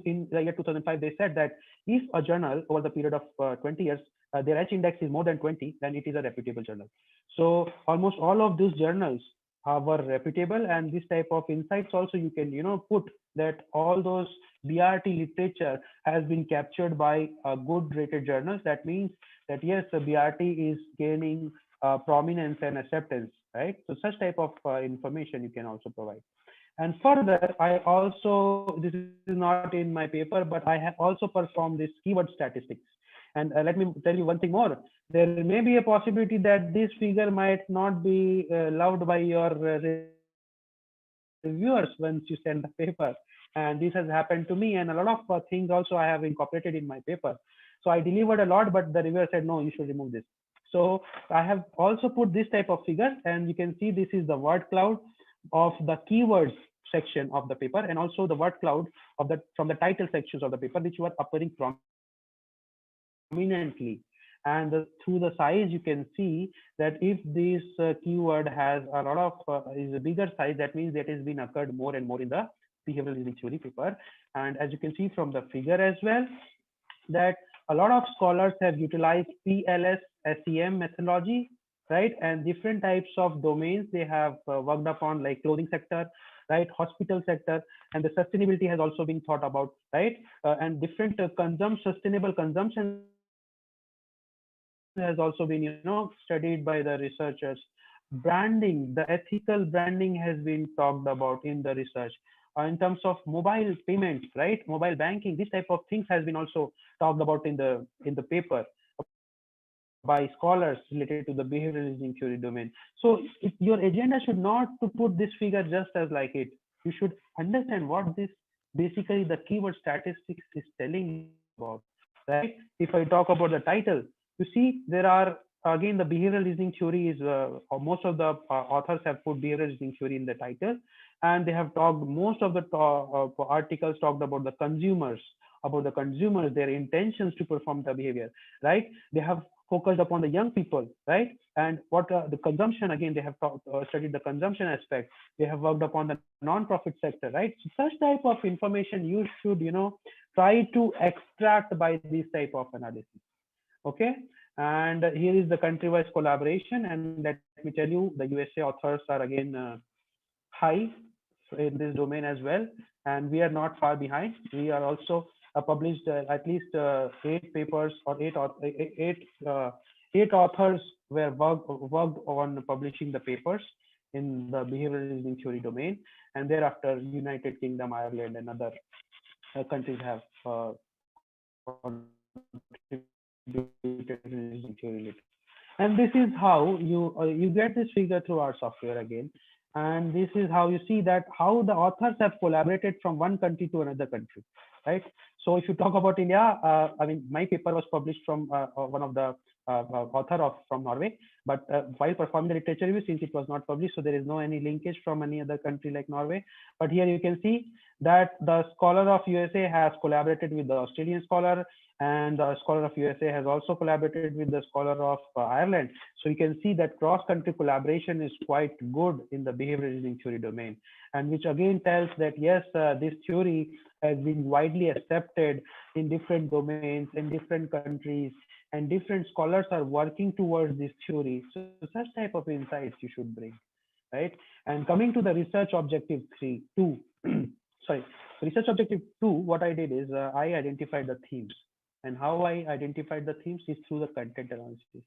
in the year 2005, they said that if a journal over the period of 20 years, their H index is more than 20, then it is a reputable journal. So almost all of these journals were reputable, and this type of insights also you can put that all those BRT literature has been captured by good rated journals. That means that yes, the BRT is gaining prominence and acceptance, right? So such type of information you can also provide. And further, I also, this is not in my paper, but I have also performed this keyword statistics. And let me tell you one thing more. There may be a possibility that this figure might not be loved by your reviewers once you send the paper. And this has happened to me, and a lot of things also I have incorporated in my paper. So I delivered a lot, but the reviewer said, no, you should remove this. So I have also put this type of figures, and you can see this is the word cloud of the keywords section of the paper, and also the word cloud of the from the title sections of the paper, which were appearing prominently. And through the size, you can see that if this keyword has a lot of is a bigger size, that means that has been occurred more and more in the behavioral reasoning theory paper. And as you can see from the figure as well, that a lot of scholars have utilized PLS SEM methodology, right? And different types of domains they have worked upon, like clothing sector, right? Hospital sector, and the sustainability has also been thought about, right? And different sustainable consumption has also been, studied by the researchers. Branding, the ethical branding has been talked about in the research. In terms of mobile payments, right? Mobile banking, this type of things has been also talked about in the paper by scholars related to the behavioral reasoning theory domain. So your agenda should not to put this figure just as like it. You should understand what this basically the keyword statistics is telling you about, right? If I talk about the title, you see there are again the behavioral reasoning theory is most of the authors have put behavioral reasoning theory in the title, and they have talked most of the articles talked about the consumers, their intentions to perform the behavior, right? They have focused upon the young people, right? And what the consumption, again they have studied the consumption aspect. They have worked upon the non-profit sector, right? So such type of information you should try to extract by this type of analysis. Okay, and here is the country-wise collaboration, and let me tell you the USA authors are again high in this domain as well, and we are not far behind. We are also published at least 8 papers or eight authors were worked on publishing the papers in the behavioral reasoning theory domain, and thereafter United Kingdom, Ireland, and other countries have contributed reasoning theory later. And this is how you get this figure through our software again. And this is how you see that how the authors have collaborated from one country to another country, right? So if you talk about India, I mean, my paper was published from one of the author from Norway, but while performing the literature review, since it was not published, so there is no any linkage from any other country like Norway. But here you can see that the scholar of USA has collaborated with the Australian scholar, and the scholar of USA has also collaborated with the scholar of Ireland. So you can see that cross-country collaboration is quite good in the behavioral reasoning theory domain, and which again tells that yes, this theory has been widely accepted in different domains, in different countries, and different scholars are working towards this theory. So such type of insights you should bring, right? And coming to the research objective 2, sorry, research objective 2, what I did is I identified the themes. And how I identified the themes is through the content analysis.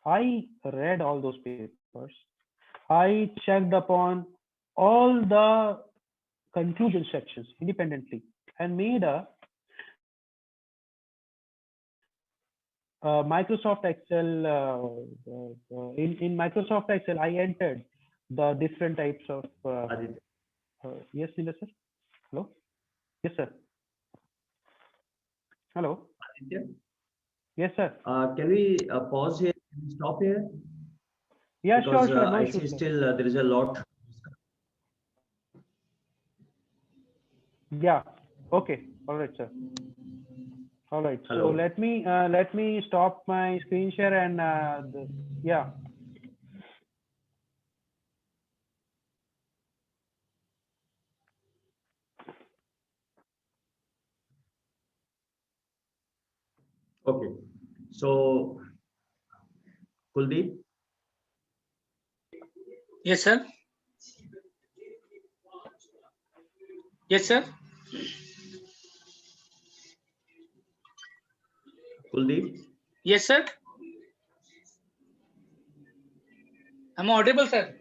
I read all those papers. I checked upon all the conclusion sections independently and made a Microsoft Excel. In Microsoft Excel, I entered the different types of. Yes, Nila sir. Hello. Yes, sir. Hello. Aditya, Yes, sir. can we pause here? Can we stop here? Yeah, Because sure. No I issue, see sir. still there is a lot. Yeah. Okay. All right, sir. All right. Hello. So let me stop my screen share and yeah. Okay. So, Kuldeep, Yes, sir. Yes, sir. Kuldeep. Yes, sir. Am I audible, sir?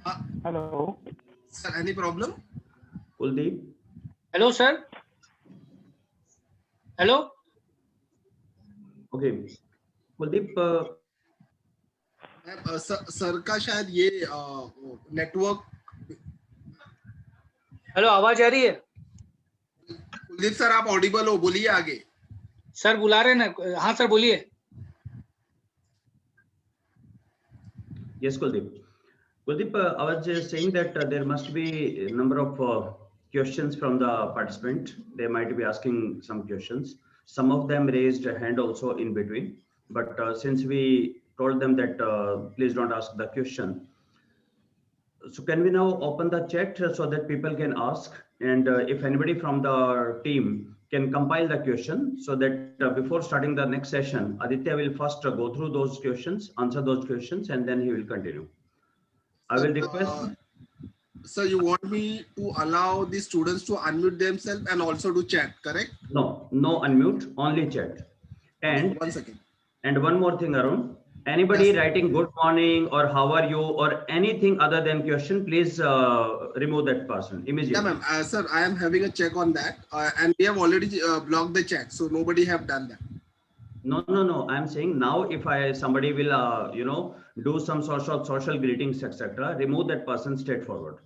Uh, Hello. sir, any problem? Kuldeep. Hello, sir. Hello. Okay. Kuldeep, sir का शायद ये network hello, आवाज आ रही है? Kuldeep sir आप Audible हो, बोलिए आगे। सर बुला रहे हैं ना? हाँ सर, बोलिए। yes, Kuldeep. Kuldeep, I was just saying that there must be a number of questions from the participant. They might be asking some questions. Some of them raised a hand also in between. But since we told them that please don't ask the question, so can we now open the chat so that people can ask? And if anybody from the team can compile the question so that before starting the next session, Aditya will first go through those questions, answer those questions, and then he will continue. I will request. Sir, you want me to allow the students to unmute themselves and also to chat, correct? No, no unmute, only chat. Okay, And 1 second. one more thing, Arun. Anybody Yes. writing good morning or how are you or anything other than question, please remove that person Yeah, immediately. ma'am. Sir, I am having a check on that, and we have already blocked the chat, so nobody have done that. No, no, no. I'm saying now if somebody will do some sort of social greetings, etc., remove that person straightforward.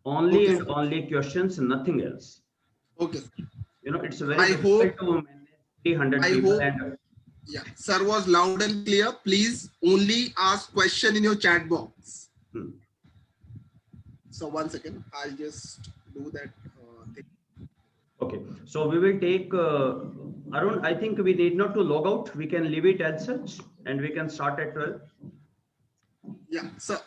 Only Okay, and sir. only questions, nothing else. Okay, sir. It's very I hope, difficult to manage 300 I people hope, and yeah, sir was loud and clear. Please only ask question in your chat box. hmm. So 1 second, I'll just do that thing. Okay, so we will take Arun. I think we need not to log out. We can leave it as such, and we can start at 12. Yeah, so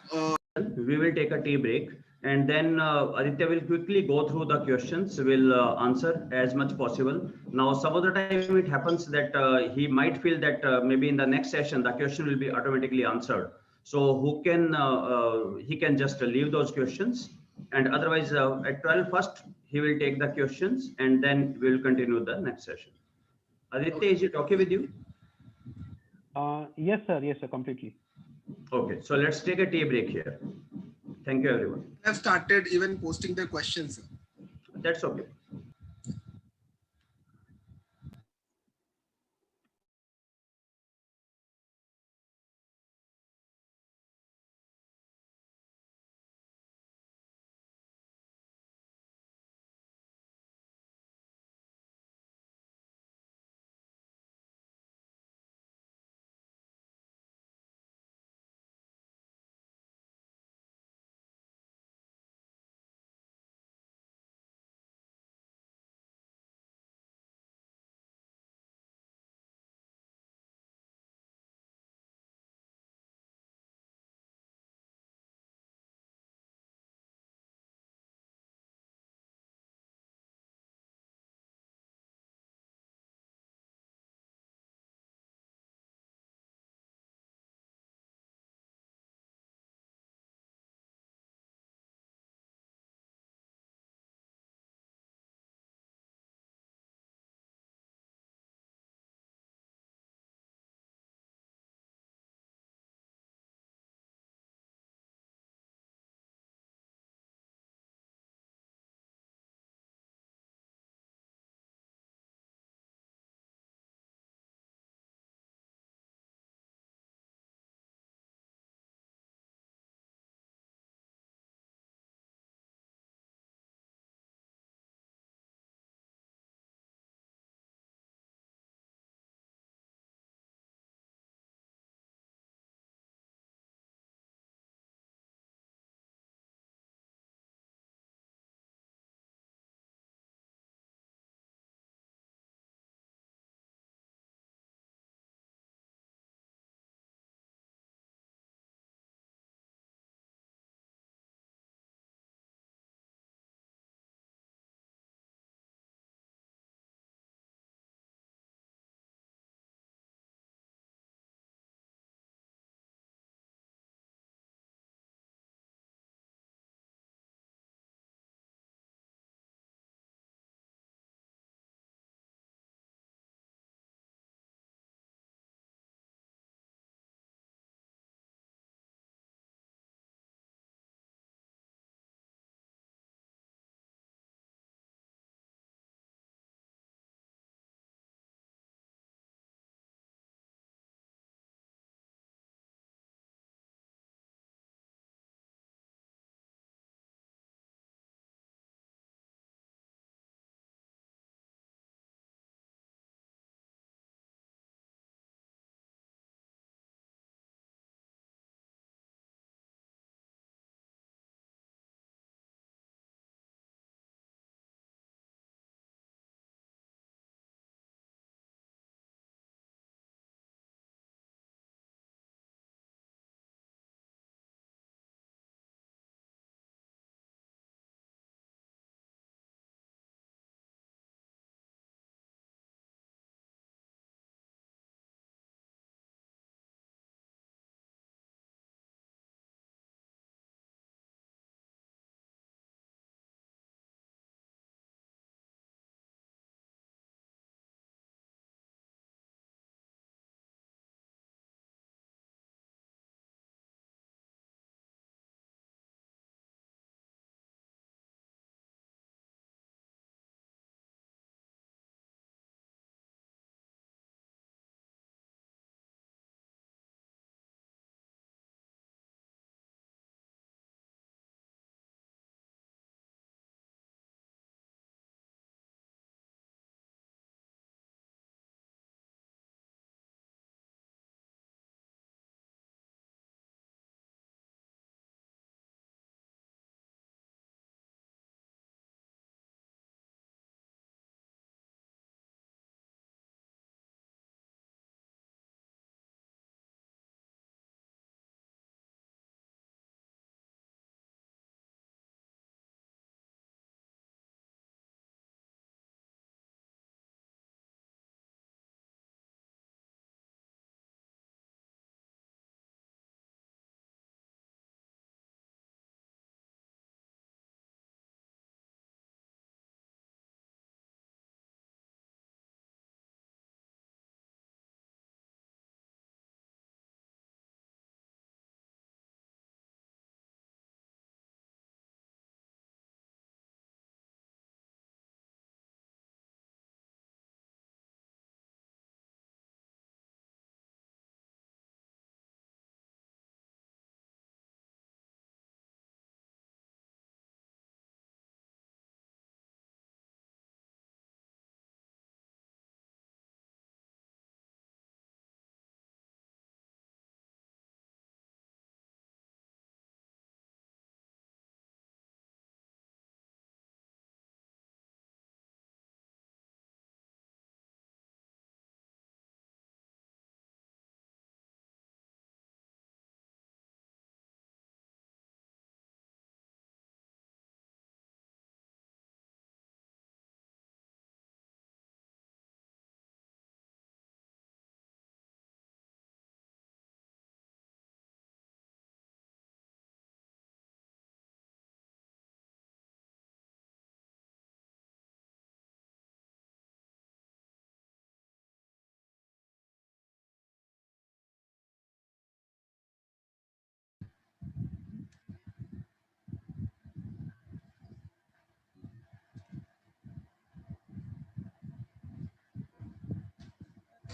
We will take a tea break, and then Aditya will quickly go through the questions. Will answer as much possible. Now, some of the time it happens that he might feel that maybe in the next session the question will be automatically answered. So, who can he can just leave those questions, and otherwise at 12 first he will take the questions, and then we will continue the next session. Aditya, okay. is it okay with you? Yes, sir. Yes, sir. Completely. Okay, so let's take a tea break here. Thank you, everyone. Have started even posting the questions. That's okay.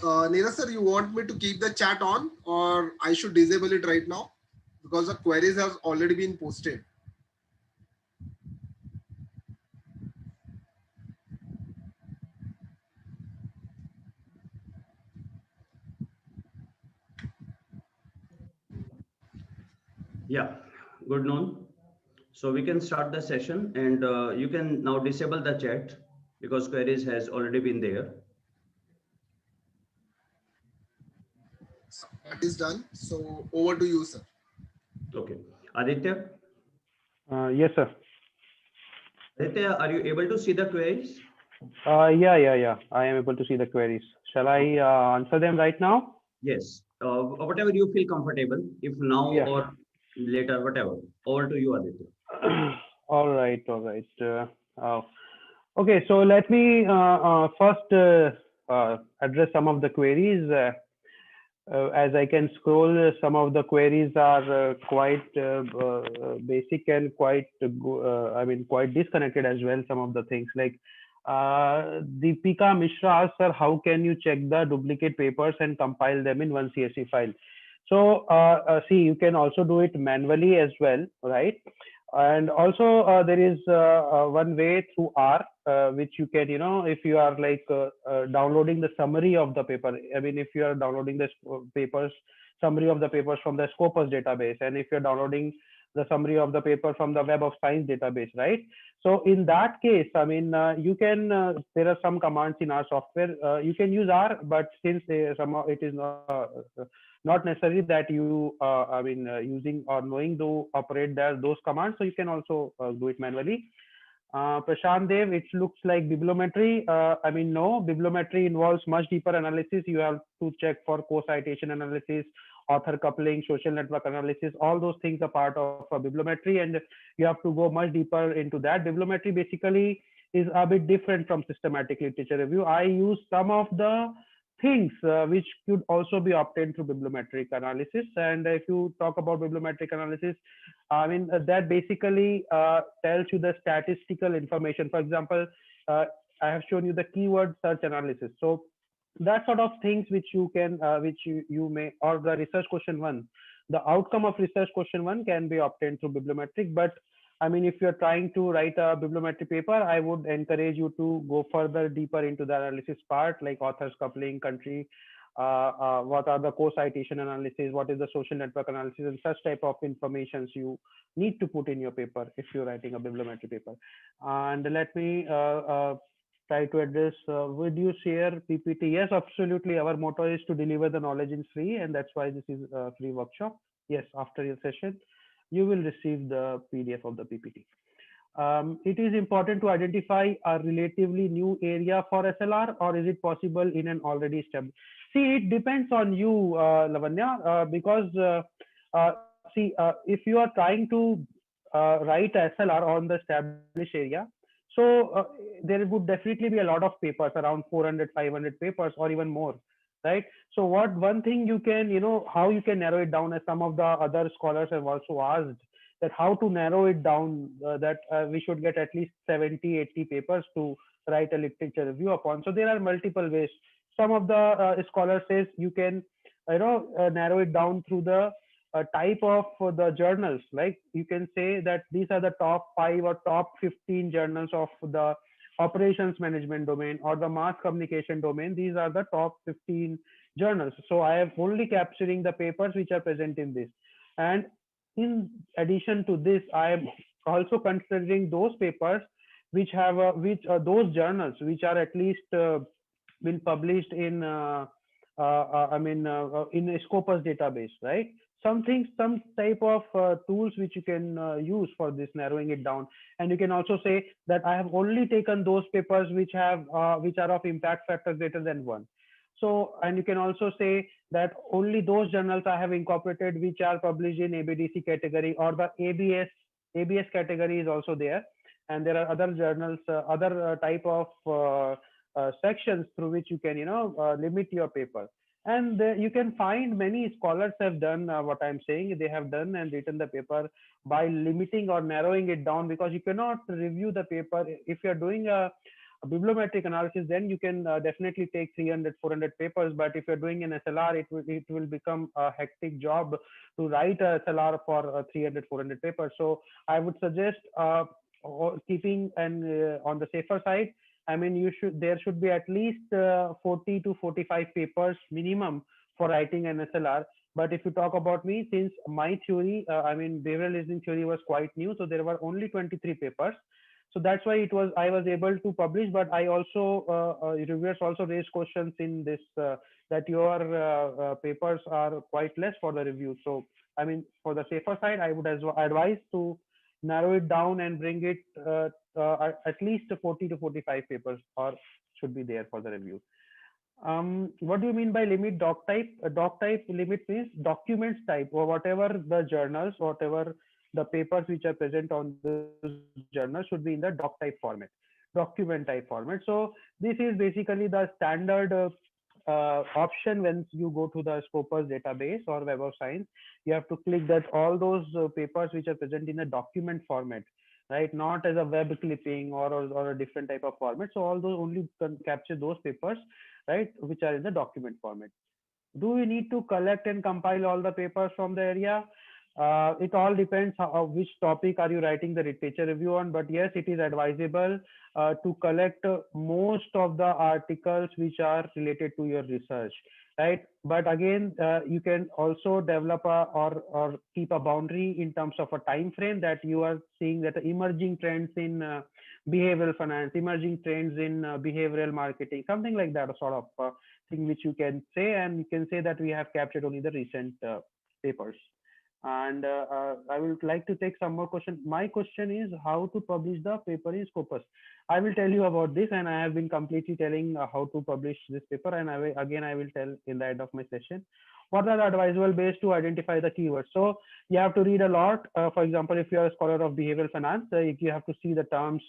Neeraj sir, you want me to keep the chat on or I should disable it right now? Because the queries have already been posted. Yeah, good noon. So we can start the session, and you can now disable the chat because queries has already been there. So that is done. So over to you, sir. Okay. Aditya, Yes, sir. Aditya, are you able to see the queries? Yeah. I am able to see the queries. Shall I answer them right now? Yes. Whatever you feel comfortable, if now Yeah. or later, whatever. Over to you, Aditya. All right. Okay, so let me first address some of the queries. As I can scroll, some of the queries are quite basic and quite, I mean, quite disconnected as well. Some of the things like Deepika Mishra asks, sir, how can you check the duplicate papers and compile them in one CSV file? So see, you can also do it manually as well, right? And also there is one way through R, which you can, if you are like downloading the summary of the paper. I mean, if you are downloading the papers, summary of the papers from the Scopus database, and if you're downloading the summary of the paper from the Web of Science database, right? So in that case, I mean, you can, there are some commands in our software. You can use R, but since somehow it is not necessary that you, I mean, using or knowing to operate those commands. So you can also do it manually. Prashant Dev, it looks like bibliometry. I mean, no, bibliometry involves much deeper analysis. You have to check for co-citation analysis, author coupling, social network analysis. All those things are part of bibliometry, and you have to go much deeper into that. Bibliometry basically is a bit different from systematic literature review. I use some of the things which could also be obtained through bibliometric analysis. And if you talk about bibliometric analysis, I mean, that basically tells you the statistical information. For example, I have shown you the keyword search analysis. So that sort of things which you can, which you may, or the research question one, the outcome of research question one can be obtained through bibliometric. But I mean, if you're trying to write a bibliometric paper, I would encourage you to go further deeper into the analysis part, like authors coupling, country, what are the co-citation analysis, what is the social network analysis, and such type of informations you need to put in your paper if you're writing a bibliometry paper. And let me try to address, would you share PPT? Yes, absolutely. Our motto is to deliver the knowledge in free, and that's why this is a free workshop. Yes, after your session, you will receive the PDF of the PPT. It is important to identify a relatively new area for SLR, or is it possible in an already established? See, it depends on you, Lavanya, because see, if you are trying to write SLR on the established area, so there would definitely be a lot of papers, around 400, 500 papers, or even more, right? So what one thing you can, how you can narrow it down, as some of the other scholars have also asked, that how to narrow it down, that we should get at least 70, 80 papers to write a literature review upon. So there are multiple ways. Some of the scholars says you can, narrow it down through the type of the journals. Like you can say that these are the top 5 or top 15 journals of the operations management domain or the mass communication domain. These are the top 15 journals. So I am only capturing the papers which are present in this. And in addition to this, I am also considering those papers which have those journals which are at least been published in in a Scopus database, right? Something, some type of tools which you can use for this narrowing it down. And you can also say that I have only taken those papers which have which are of impact factor greater than 1. So, and you can also say that only those journals I have incorporated which are published in ABDC category, or the ABS category is also there. And there are other journals, other type of sections through which you can, limit your paper. And you can find many scholars have done what I'm saying. They have done and written the paper by limiting or narrowing it down, because you cannot review the paper if you're doing a bibliometric analysis, then you can definitely take 300, 400 papers. But if you're doing an SLR, it will become a hectic job to write a SLR for 300, 400 papers. So I would suggest keeping and on the safer side. I mean, there should be at least 40 to 45 papers minimum for writing an SLR. But if you talk about me, since my theory, I mean, behavioral reasoning theory was quite new, so there were only 23 papers. So that's why I was able to publish. But I also reviewers also raised questions in this that your papers are quite less for the review. So I mean, for the safer side, I would advise to narrow it down and bring it at least 40 to 45 papers or should be there for the review. What do you mean by limit doc type? A doc type limit means documents type, or whatever the journals, whatever the papers which are present on this journal should be in the doc type format, document type format. So this is basically the standard option when you go to the Scopus database or Web of Science. You have to click that all those papers which are present in a document format, right? Not as a web clipping or a different type of format. So all those only can capture those papers, right, which are in the document format. Do we need to collect and compile all the papers from the area? It all depends which topic are you writing the literature review on. But yes, it is advisable to collect most of the articles which are related to your research, right? But again, you can also develop or keep a boundary in terms of a time frame, that you are seeing that emerging trends in behavioral finance, emerging trends in behavioral marketing, something like that, a sort of thing which you can say, and you can say that we have captured only the recent papers. And I would like to take some more questions. My question is how to publish the paper in Scopus. I will tell you about this, and I have been completely telling how to publish this paper, and I will tell in the end of my session what are the advisable ways to identify the keywords. So you have to read a lot. For example, if you are a scholar of behavioral finance, you have to see the terms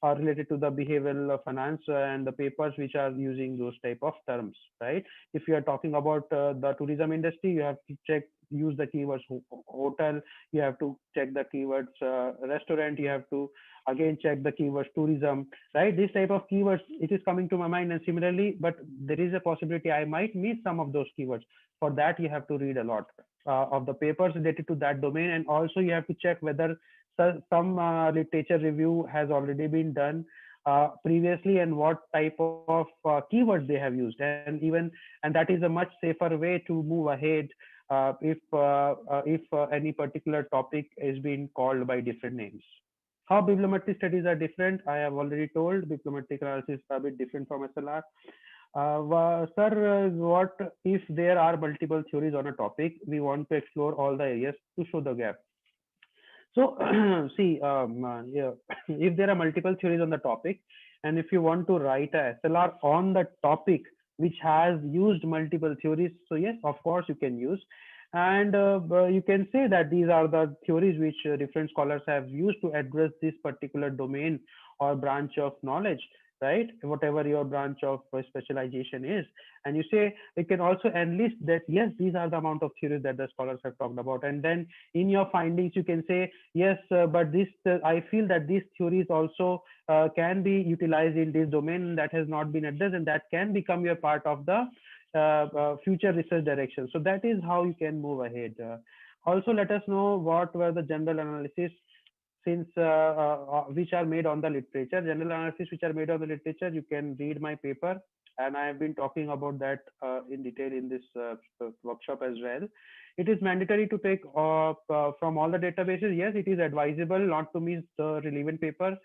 related to the behavioral finance and the papers which are using those type of terms, right? If you are talking about the tourism industry, you have to use the keywords hotel, you have to check the keywords restaurant, you have to again check the keywords tourism, right? This type of keywords, it is coming to my mind. And similarly, but there is a possibility I might miss some of those keywords. For that, you have to read a lot of the papers related to that domain, and also you have to check whether some literature review has already been done previously, and what type of keywords they have used, and that is a much safer way to move ahead if any particular topic is being called by different names. How bibliometric studies are different, I have already told. Bibliometric analysis is a bit different from SLR. Sir, what if there are multiple theories on a topic? We want to explore all the areas to show the gap. So see, yeah, if there are multiple theories on the topic, and if you want to write a SLR on the topic which has used multiple theories, so yes, of course you can use. And you can say that these are the theories which different scholars have used to address this particular domain or branch of knowledge, right? Whatever your branch of specialization is. And you say, you can also enlist that, yes, these are the amount of theories that the scholars have talked about. And then in your findings, you can say, yes, but this, I feel that these theories also can be utilized in this domain that has not been addressed, and that can become your part of the future research direction. So that is how you can move ahead. Also, let us know what were the general analysis since which are made on the literature. General analysis which are made on the literature, you can read my paper, and I have been talking about that in detail in this workshop as well. It is mandatory to take from all the databases. Yes, it is advisable not to miss the relevant paper,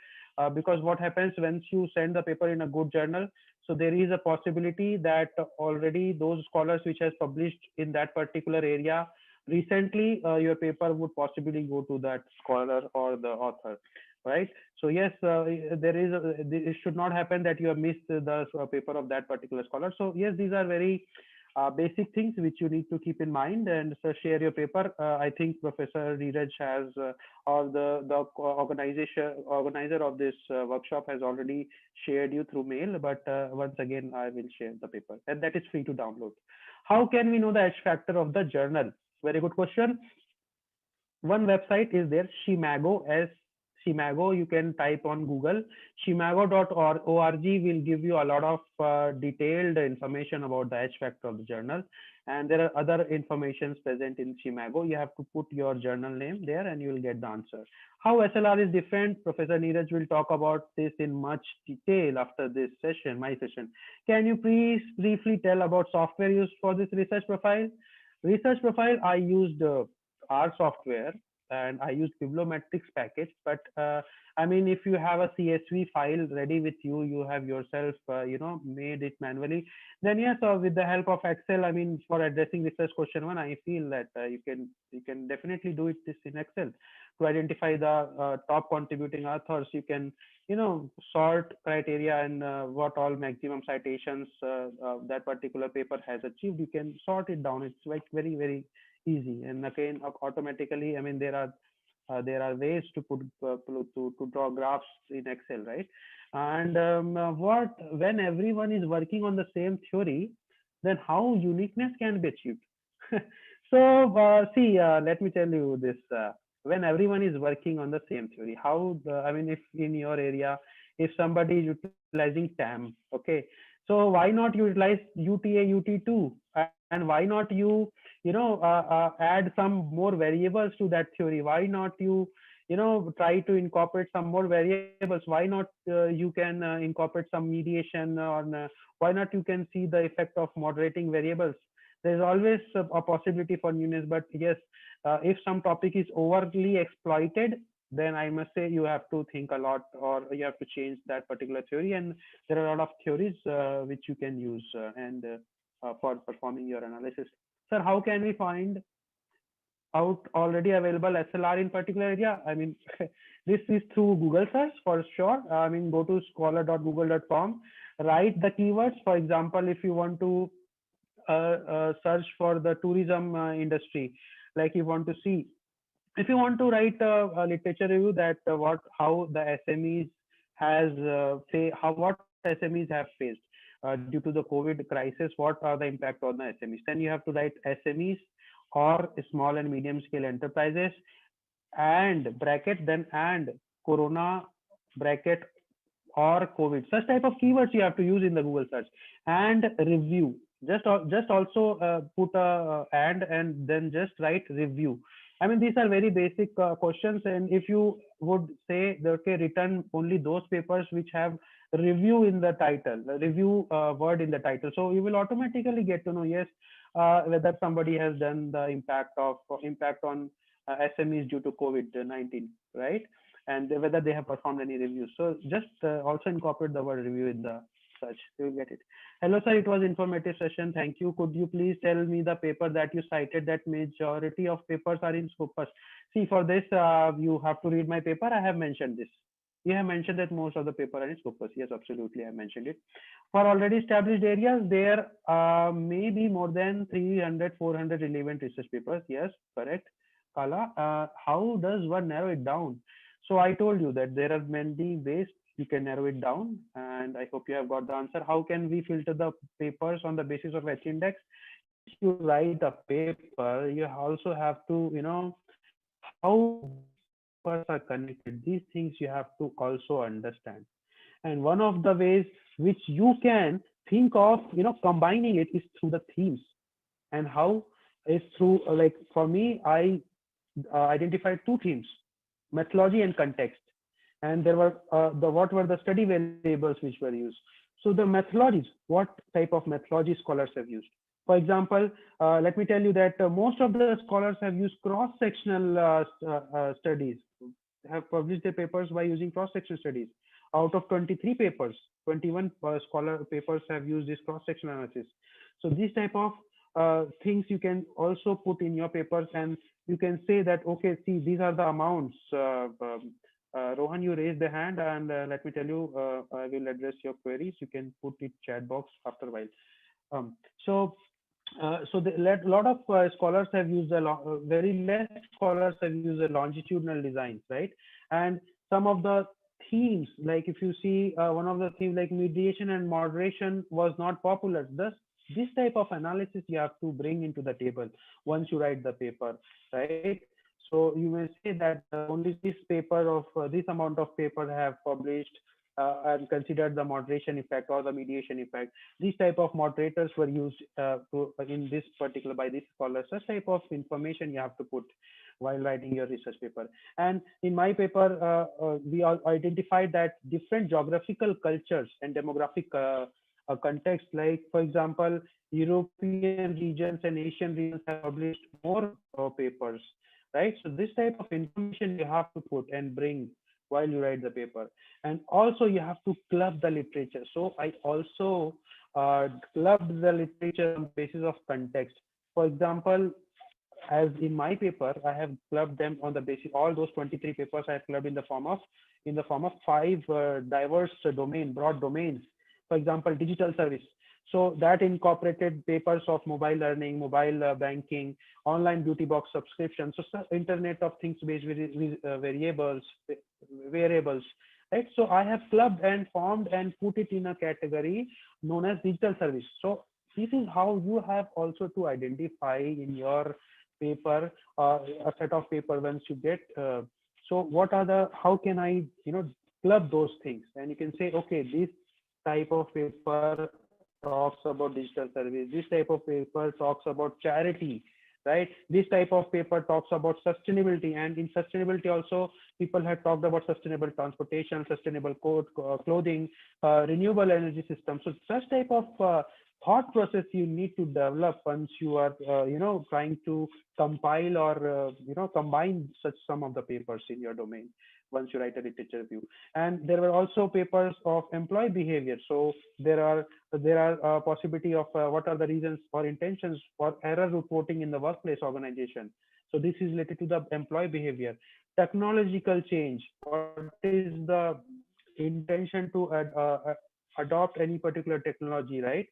because what happens once you send the paper in a good journal, so there is a possibility that already those scholars which has published in that particular area recently, your paper would possibly go to that scholar or the author, right? So yes, it should not happen that you have missed the paper of that particular scholar. So yes, these are very basic things which you need to keep in mind. And so share your paper. I think Professor Neeraj has, or the organizer of this workshop has already shared you through mail. But once again, I will share the paper, and that is free to download. How can we know the edge factor of the journal? Very good question. One website is there, Shimago, Shimago. You can type on Google. Shimago.org will give you a lot of detailed information about the H factor of the journal. And there are other informations present in Shimago. You have to put your journal name there and you will get the answer. How SLR is different, Professor Neeraj will talk about this in much detail after this session, my session. Can you please briefly tell about software used for this research profile? Research profile, I used R software and I used bibliometrics package. But I mean, if you have a CSV file ready with you, you have yourself, made it manually. Then yes, with the help of Excel, I mean, for addressing research question one, I feel that you can definitely do it this in Excel to identify the top contributing authors. You can sort criteria and what all maximum citations that particular paper has achieved. You can sort it down. It's like very easy. And again, automatically, I mean, there are ways to put to draw graphs in Excel, right? And when everyone is working on the same theory, then how uniqueness can be achieved? So see, let me tell you this. When everyone is working on the same theory, how I mean, if in your area, if somebody is utilizing TAM, okay, so why not utilize UTA UT2, and why not add some more variables to that theory? Why not try to incorporate some more variables? Why not you can incorporate some mediation, or why not you can see the effect of moderating variables? There's always a possibility for newness, but yes, if some topic is overtly exploited, then I must say you have to think a lot, or you have to change that particular theory. And there are a lot of theories which you can use for performing your analysis. Sir, how can we find out already available SLR in particular area? I mean, this is through Google search for sure. I mean, go to scholar.google.com, write the keywords. For example, if you want to search for the tourism industry, like you want to see, if you want to write a literature review that how the SMEs has what SMEs have faced due to the COVID crisis, what are the impact on the SMEs, then you have to write SMEs or small and medium scale enterprises and bracket, then and corona bracket or COVID. Such type of keywords you have to use in the Google search. And review, just also put a and then just write review. I mean, these are very basic questions, and if you would say that, okay, return only those papers which have review in the title, review word in the title, so you will automatically get to know, yes, whether somebody has done the impact on SMEs due to COVID-19, right? And whether they have performed any reviews. So just also incorporate the word review in the search, you will get it. Hello, sir. It was informative session. Thank you. Could you please tell me the paper that you cited that majority of papers are in Scopus? See, for this, you have to read my paper. I have mentioned this. You have mentioned that most of the paper are in Scopus. Yes, absolutely. I have mentioned it. For already established areas, there may be more than 300, 400 relevant research papers. Yes, correct. Kala, how does one narrow it down? So I told you that there are many ways you can narrow it down, and I hope you have got the answer. How can we filter the papers on the basis of H index? Once you write a paper, you also have to, how papers are connected. These things you have to also understand. And one of the ways which you can think of, combining it is through the themes. And how is through, like for me, I identified two themes: methodology and context. And there were what were the study variables which were used. So the methodologies, what type of methodology scholars have used? For example, let me tell you that most of the scholars have used cross-sectional studies, have published their papers by using cross-sectional studies. Out of 23 papers, 21 scholar papers have used this cross-sectional analysis. So these type of things you can also put in your papers, and you can say that, okay, see, these are the amounts. Rohan, you raised the hand, and let me tell you, I will address your queries. You can put it chat box after a while. So a lot of scholars have used very less scholars have used the longitudinal designs, right? And some of the themes, like if you see one of the themes like mediation and moderation was not popular. Thus, this type of analysis you have to bring into the table once you write the paper, right? So you may say that only this paper of this amount of paper have published and considered the moderation effect or the mediation effect. These type of moderators were used in this particular by this scholar. Such type of information you have to put while writing your research paper. And in my paper, we all identified that different geographical cultures and demographic context, like for example, European regions and Asian regions have published more papers, right? So this type of information you have to put and bring while you write the paper. And also you have to club the literature. So I also clubbed the literature on the basis of context. For example, as in my paper, I have clubbed them on the basis, all those 23 papers I have clubbed in the form of five diverse broad domains. For example, digital service. So that incorporated papers of mobile learning, mobile banking, online beauty box subscription, so Internet of Things based variables, right? So I have clubbed and formed and put it in a category known as digital service. So this is how you have also to identify in your paper a set of paper once you get. So what are the, how can I, club those things? And you can say, okay, this type of paper talks about digital service. This type of paper talks about charity, right? This type of paper talks about sustainability. And in sustainability also, people have talked about sustainable transportation, sustainable clothing, renewable energy system. So such type of thought process you need to develop once you are, trying to compile or, combine such some of the papers in your domain once you write a literature review. And there were also papers of employee behavior. So there are possibility of what are the reasons or intentions for error reporting in the workplace organization. So this is related to the employee behavior. Technological change, what is the intention to adopt any particular technology, right?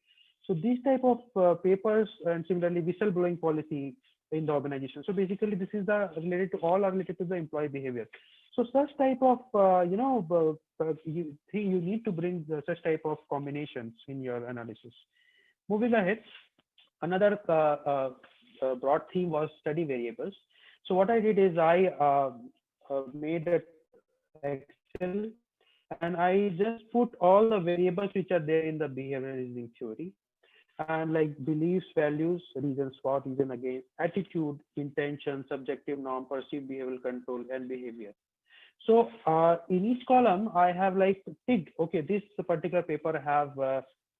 So these type of papers, and similarly whistleblowing policy in the organization. So basically this is the related to, all are related to the employee behavior. So such type of you need to bring such type of combinations in your analysis. Moving ahead, another broad theme was study variables. So what I did is I made a Excel and I just put all the variables which are there in the behavior reasoning theory, and like beliefs, values, reasons for, reason against, attitude, intention, subjective norm, perceived behavioral control, and behavior. So in each column, I have like ticked, okay, this particular paper have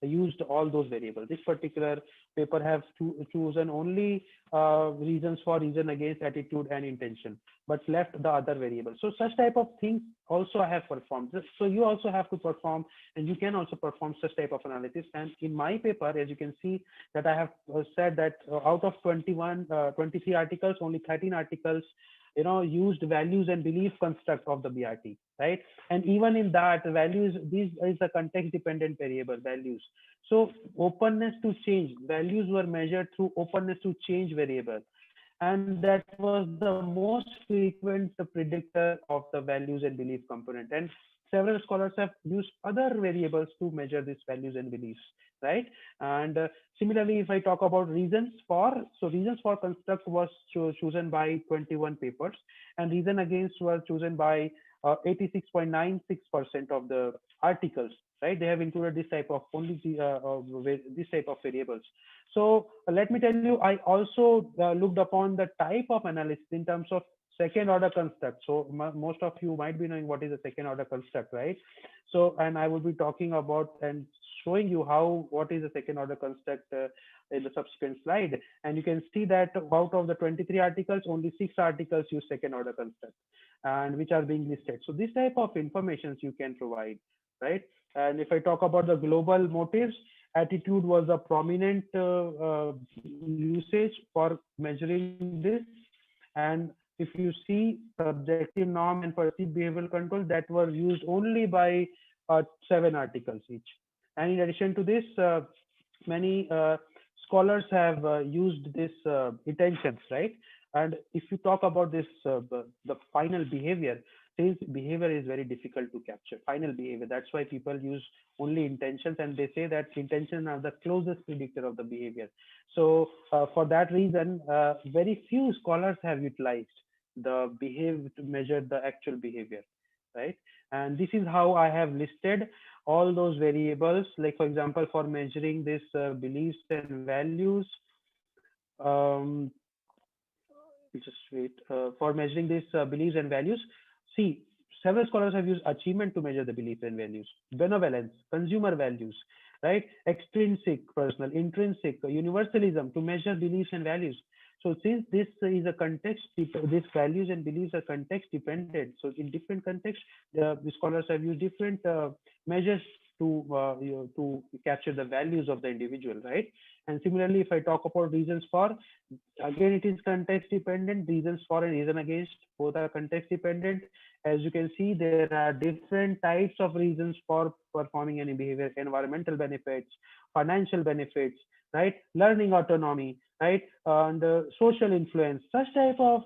used all those variables. This particular paper have chosen only reasons for, reason against, attitude, and intention, but left the other variables. So such type of things also I have performed. So you also have to perform, and you can also perform such type of analysis. And in my paper, as you can see, that I have said that out of 23 articles, only 13 articles used values and belief construct of the BRT, right? And even in that, values, this is a context dependent variable, values. So openness to change, values were measured through openness to change variable, and that was the most frequent predictor of the values and belief component. And several scholars have used other variables to measure these values and beliefs, right? And similarly, if I talk about reasons for, so reasons for construct was chosen by 21 papers, and reason against was chosen by 86.96% of the articles, right? They have included this type of only this type of variables. So let me tell you, I also looked upon the type of analysis in terms of second order construct. So most of you might be knowing what is a second order construct, right? So, and I will be talking about and showing you how, what is a second order construct in the subsequent slide. And you can see that out of the 23 articles, only 6 articles use second order construct, and which are being listed. So this type of information you can provide, right? And if I talk about the global motives, attitude was a prominent usage for measuring this. And if you see subjective norm and perceived behavioral control, that were used only by 7 articles each. And in addition to this, many scholars have used this intentions, right? And if you talk about this, the final behavior, since behavior is very difficult to capture, final behavior, that's why people use only intentions, and they say that intentions are the closest predictor of the behavior. So for that reason, very few scholars have utilized the behave to measure the actual behavior, right? And this is how I have listed all those variables. Like for example, for measuring this beliefs and values, um, just wait. For measuring these beliefs and values, see, several scholars have used achievement to measure the beliefs and values, benevolence, consumer values, right? Extrinsic, personal, intrinsic, universalism to measure beliefs and values. So since this is a context, these values and beliefs are context dependent. So in different contexts, the scholars have used different measures to to capture the values of the individual, right? And similarly, if I talk about reasons for, again it is context dependent. Reasons for and reason against, both are context dependent. As you can see, there are different types of reasons for performing any behavior: environmental benefits, financial benefits, right, learning autonomy, right, and social influence. Such type of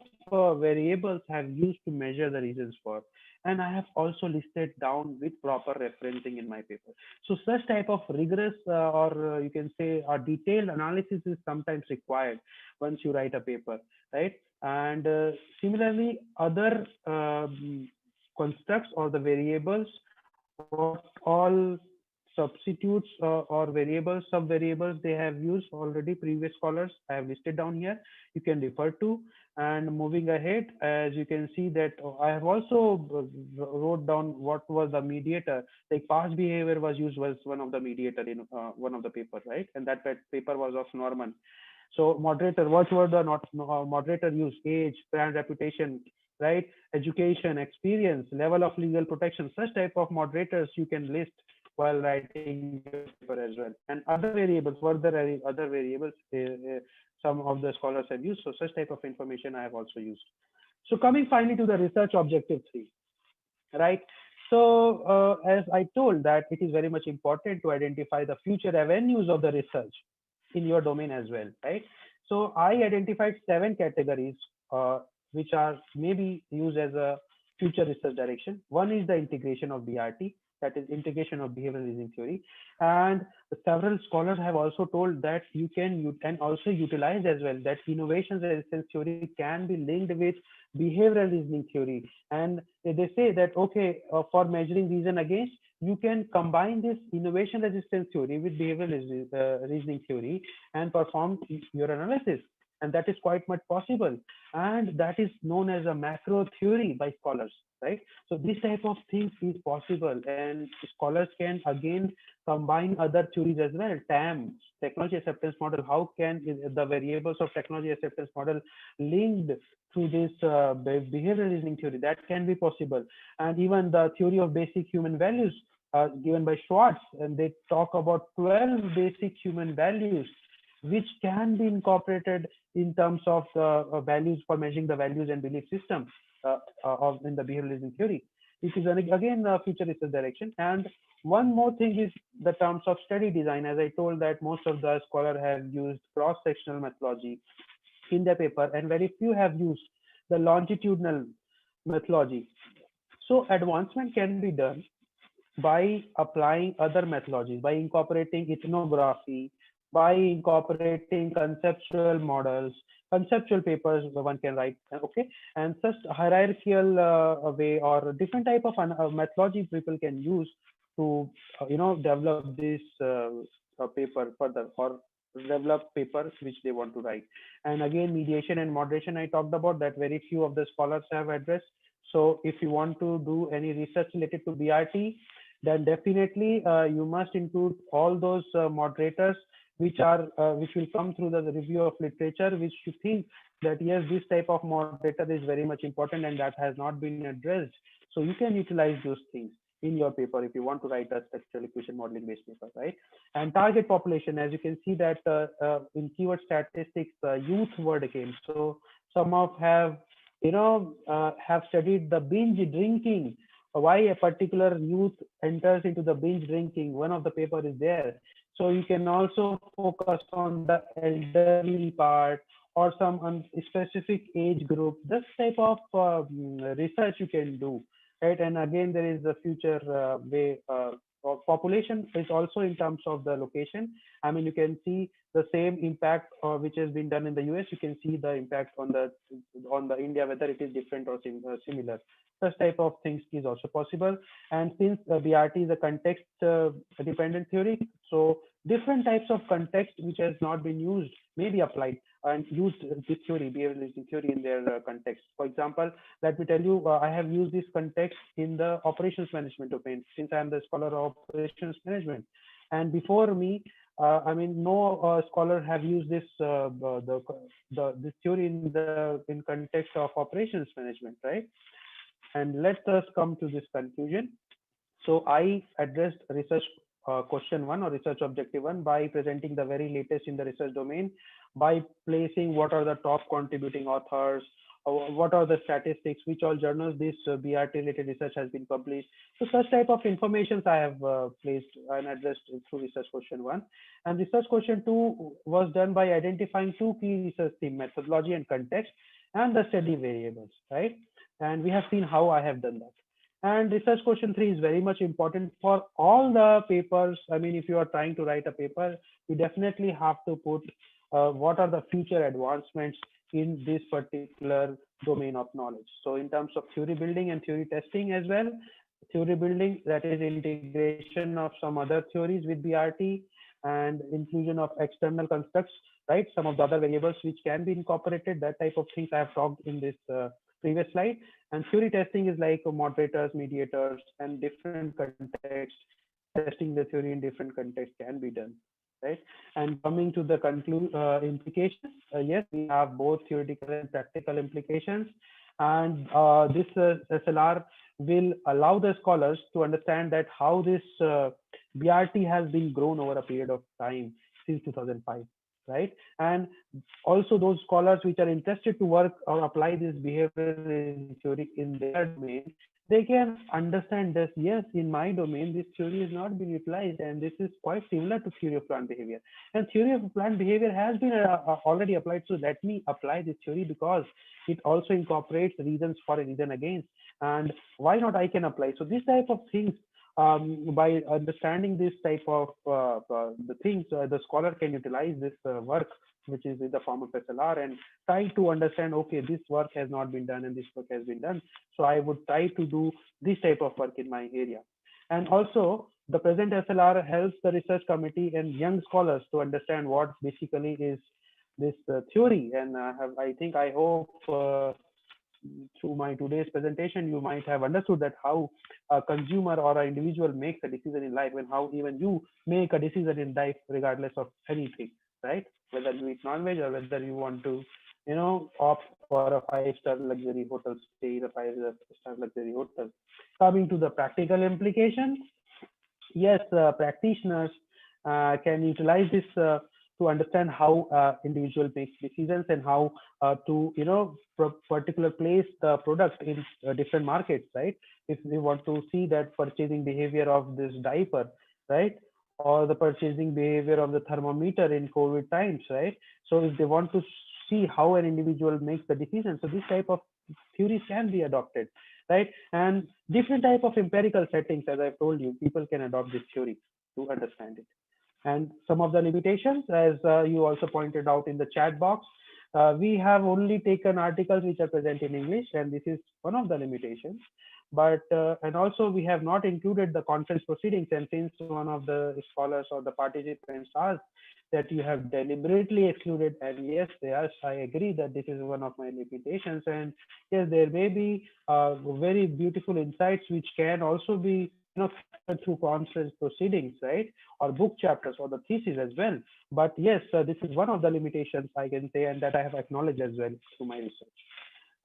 variables have used to measure the reasons for, and I have also listed down with proper referencing in my paper. So such type of rigorous or you can say a detailed analysis is sometimes required once you write a paper, right? And similarly, other constructs or the variables, what all substitutes or variables, sub variables they have used already, previous scholars I have listed down here, you can refer to. And moving ahead, as you can see that I have also wrote down what was the mediator. Like past behavior was used, was one of the mediator in one of the paper, right? And that paper was of Norman. So moderator, what were the not moderator used? Age, brand reputation, right? Education, experience, level of legal protection. Such type of moderators you can list while writing your paper as well. And other variables, other variables, some of the scholars have used. So such type of information I have also used. So coming finally to the research objective 3, right? So as I told that it is very much important to identify the future avenues of the research in your domain as well, right? So I identified 7 categories which are maybe used as a future research direction. One is the integration of BRT, that is integration of behavioral reasoning theory. And several scholars have also told that you can also utilize as well that innovation resistance theory can be linked with behavioral reasoning theory. And they say that, okay, for measuring reason against, you can combine this innovation resistance theory with behavioral reasoning theory and perform your analysis. And that is quite much possible. And that is known as a macro theory by scholars, right? So this type of things is possible. And scholars can again combine other theories as well. TAM, technology acceptance model. How can the variables of technology acceptance model linked through this behavioral reasoning theory? That can be possible. And even the theory of basic human values given by Schwartz, and they talk about 12 basic human values which can be incorporated in terms of the values for measuring the values and belief system in the behavioral reasoning theory. This is again a future research direction. And one more thing is the terms of study design. As I told that most of the scholars have used cross-sectional methodology in their paper, and very few have used the longitudinal methodology. So advancement can be done by applying other methodologies, by incorporating ethnography, by incorporating conceptual models, conceptual papers one can write, okay, and such hierarchical way or different type of methodology people can use to, develop this paper further or develop papers which they want to write. And again, mediation and moderation, I talked about that very few of the scholars have addressed. So if you want to do any research related to BRT, then definitely you must include all those moderators which will come through the review of literature, which you think that yes, this type of moderator is very much important and that has not been addressed. So you can utilize those things in your paper if you want to write a structural equation modeling based paper, right? And target population, as you can see that in keyword statistics, youth word came. So some of have have studied the binge drinking, why a particular youth enters into the binge drinking. One of the paper is there. So you can also focus on the elderly part or some specific age group. This type of research you can do, right? And again, there is a future way population is also in terms of the location. I mean, you can see the same impact which has been done in the US. You can see the impact on the India, whether it is different or similar. Such type of things is also possible. And since BRT is a context dependent theory, so different types of context which has not been used may be applied and used this theory, behavioral theory, in their context. For example, let me tell you, I have used this context in the operations management domain, since I am the scholar of operations management. And before me, I mean, no scholar have used this this theory in context of operations management, right? And let us come to this conclusion. So I addressed research question one, or research objective one, by presenting the very latest in the research domain, by placing what are the top contributing authors, what are the statistics, which all journals this BRT related research has been published. So such type of informations I have placed and addressed through research question one. And research question two was done by identifying two key research theme: methodology and context, and the study variables, right? And we have seen how I have done that. And research question three is very much important for all the papers. I mean, if you are trying to write a paper, you definitely have to put what are the future advancements in this particular domain of knowledge. So in terms of theory building and theory testing as well, theory building, that is integration of some other theories with BRT, and inclusion of external constructs, right? Some of the other variables which can be incorporated, that type of things I have talked in this previous slide. And theory testing is like moderators, mediators, and different contexts. Testing the theory in different contexts can be done, right? And coming to the implications, yes, we have both theoretical and practical implications. And this SLR will allow the scholars to understand that how this BRT has been grown over a period of time since 2005, right? And also those scholars which are interested to work or apply this behavioral theory in their domain, they can understand this. Yes, in my domain, this theory has not been utilized, and this is quite similar to theory of plant behavior. And theory of plant behavior has been already applied. So let me apply this theory because it also incorporates reasons for a reason against. And why not I can apply? So this type of things, by understanding this type of the things, the scholar can utilize this work, which is in the form of SLR, and try to understand, okay, this work has not been done and this work has been done. So I would try to do this type of work in my area. And also the present SLR helps the research committee and young scholars to understand what basically is this theory. And I hope through my today's presentation, you might have understood that how a consumer or an individual makes a decision in life, and how even you make a decision in life regardless of anything, right? Whether you eat non-veg or whether you want to, opt for a 5-star luxury hotel stay in a 5-star luxury hotel. Coming to the practical implications, yes, practitioners can utilize this to understand how individual makes decisions, and how to particular place the product in different markets, right? If we want to see that purchasing behavior of this diaper, right, or the purchasing behavior of the thermometer in COVID times, right? So if they want to see how an individual makes the decision, so this type of theories can be adopted, right? And different type of empirical settings, as I've told you, people can adopt this theory to understand it. And some of the limitations, as you also pointed out in the chat box, we have only taken articles which are present in English, and this is one of the limitations. But and also we have not included the conference proceedings. And since one of the scholars or the participants asked that you have deliberately excluded, and yes, I agree that this is one of my limitations. And yes, there may be very beautiful insights which can also be through conference proceedings, right, or book chapters or the thesis as well. But yes, this is one of the limitations I can say, and that I have acknowledged as well through my research.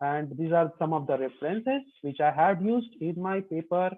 And these are some of the references which I have used in my paper.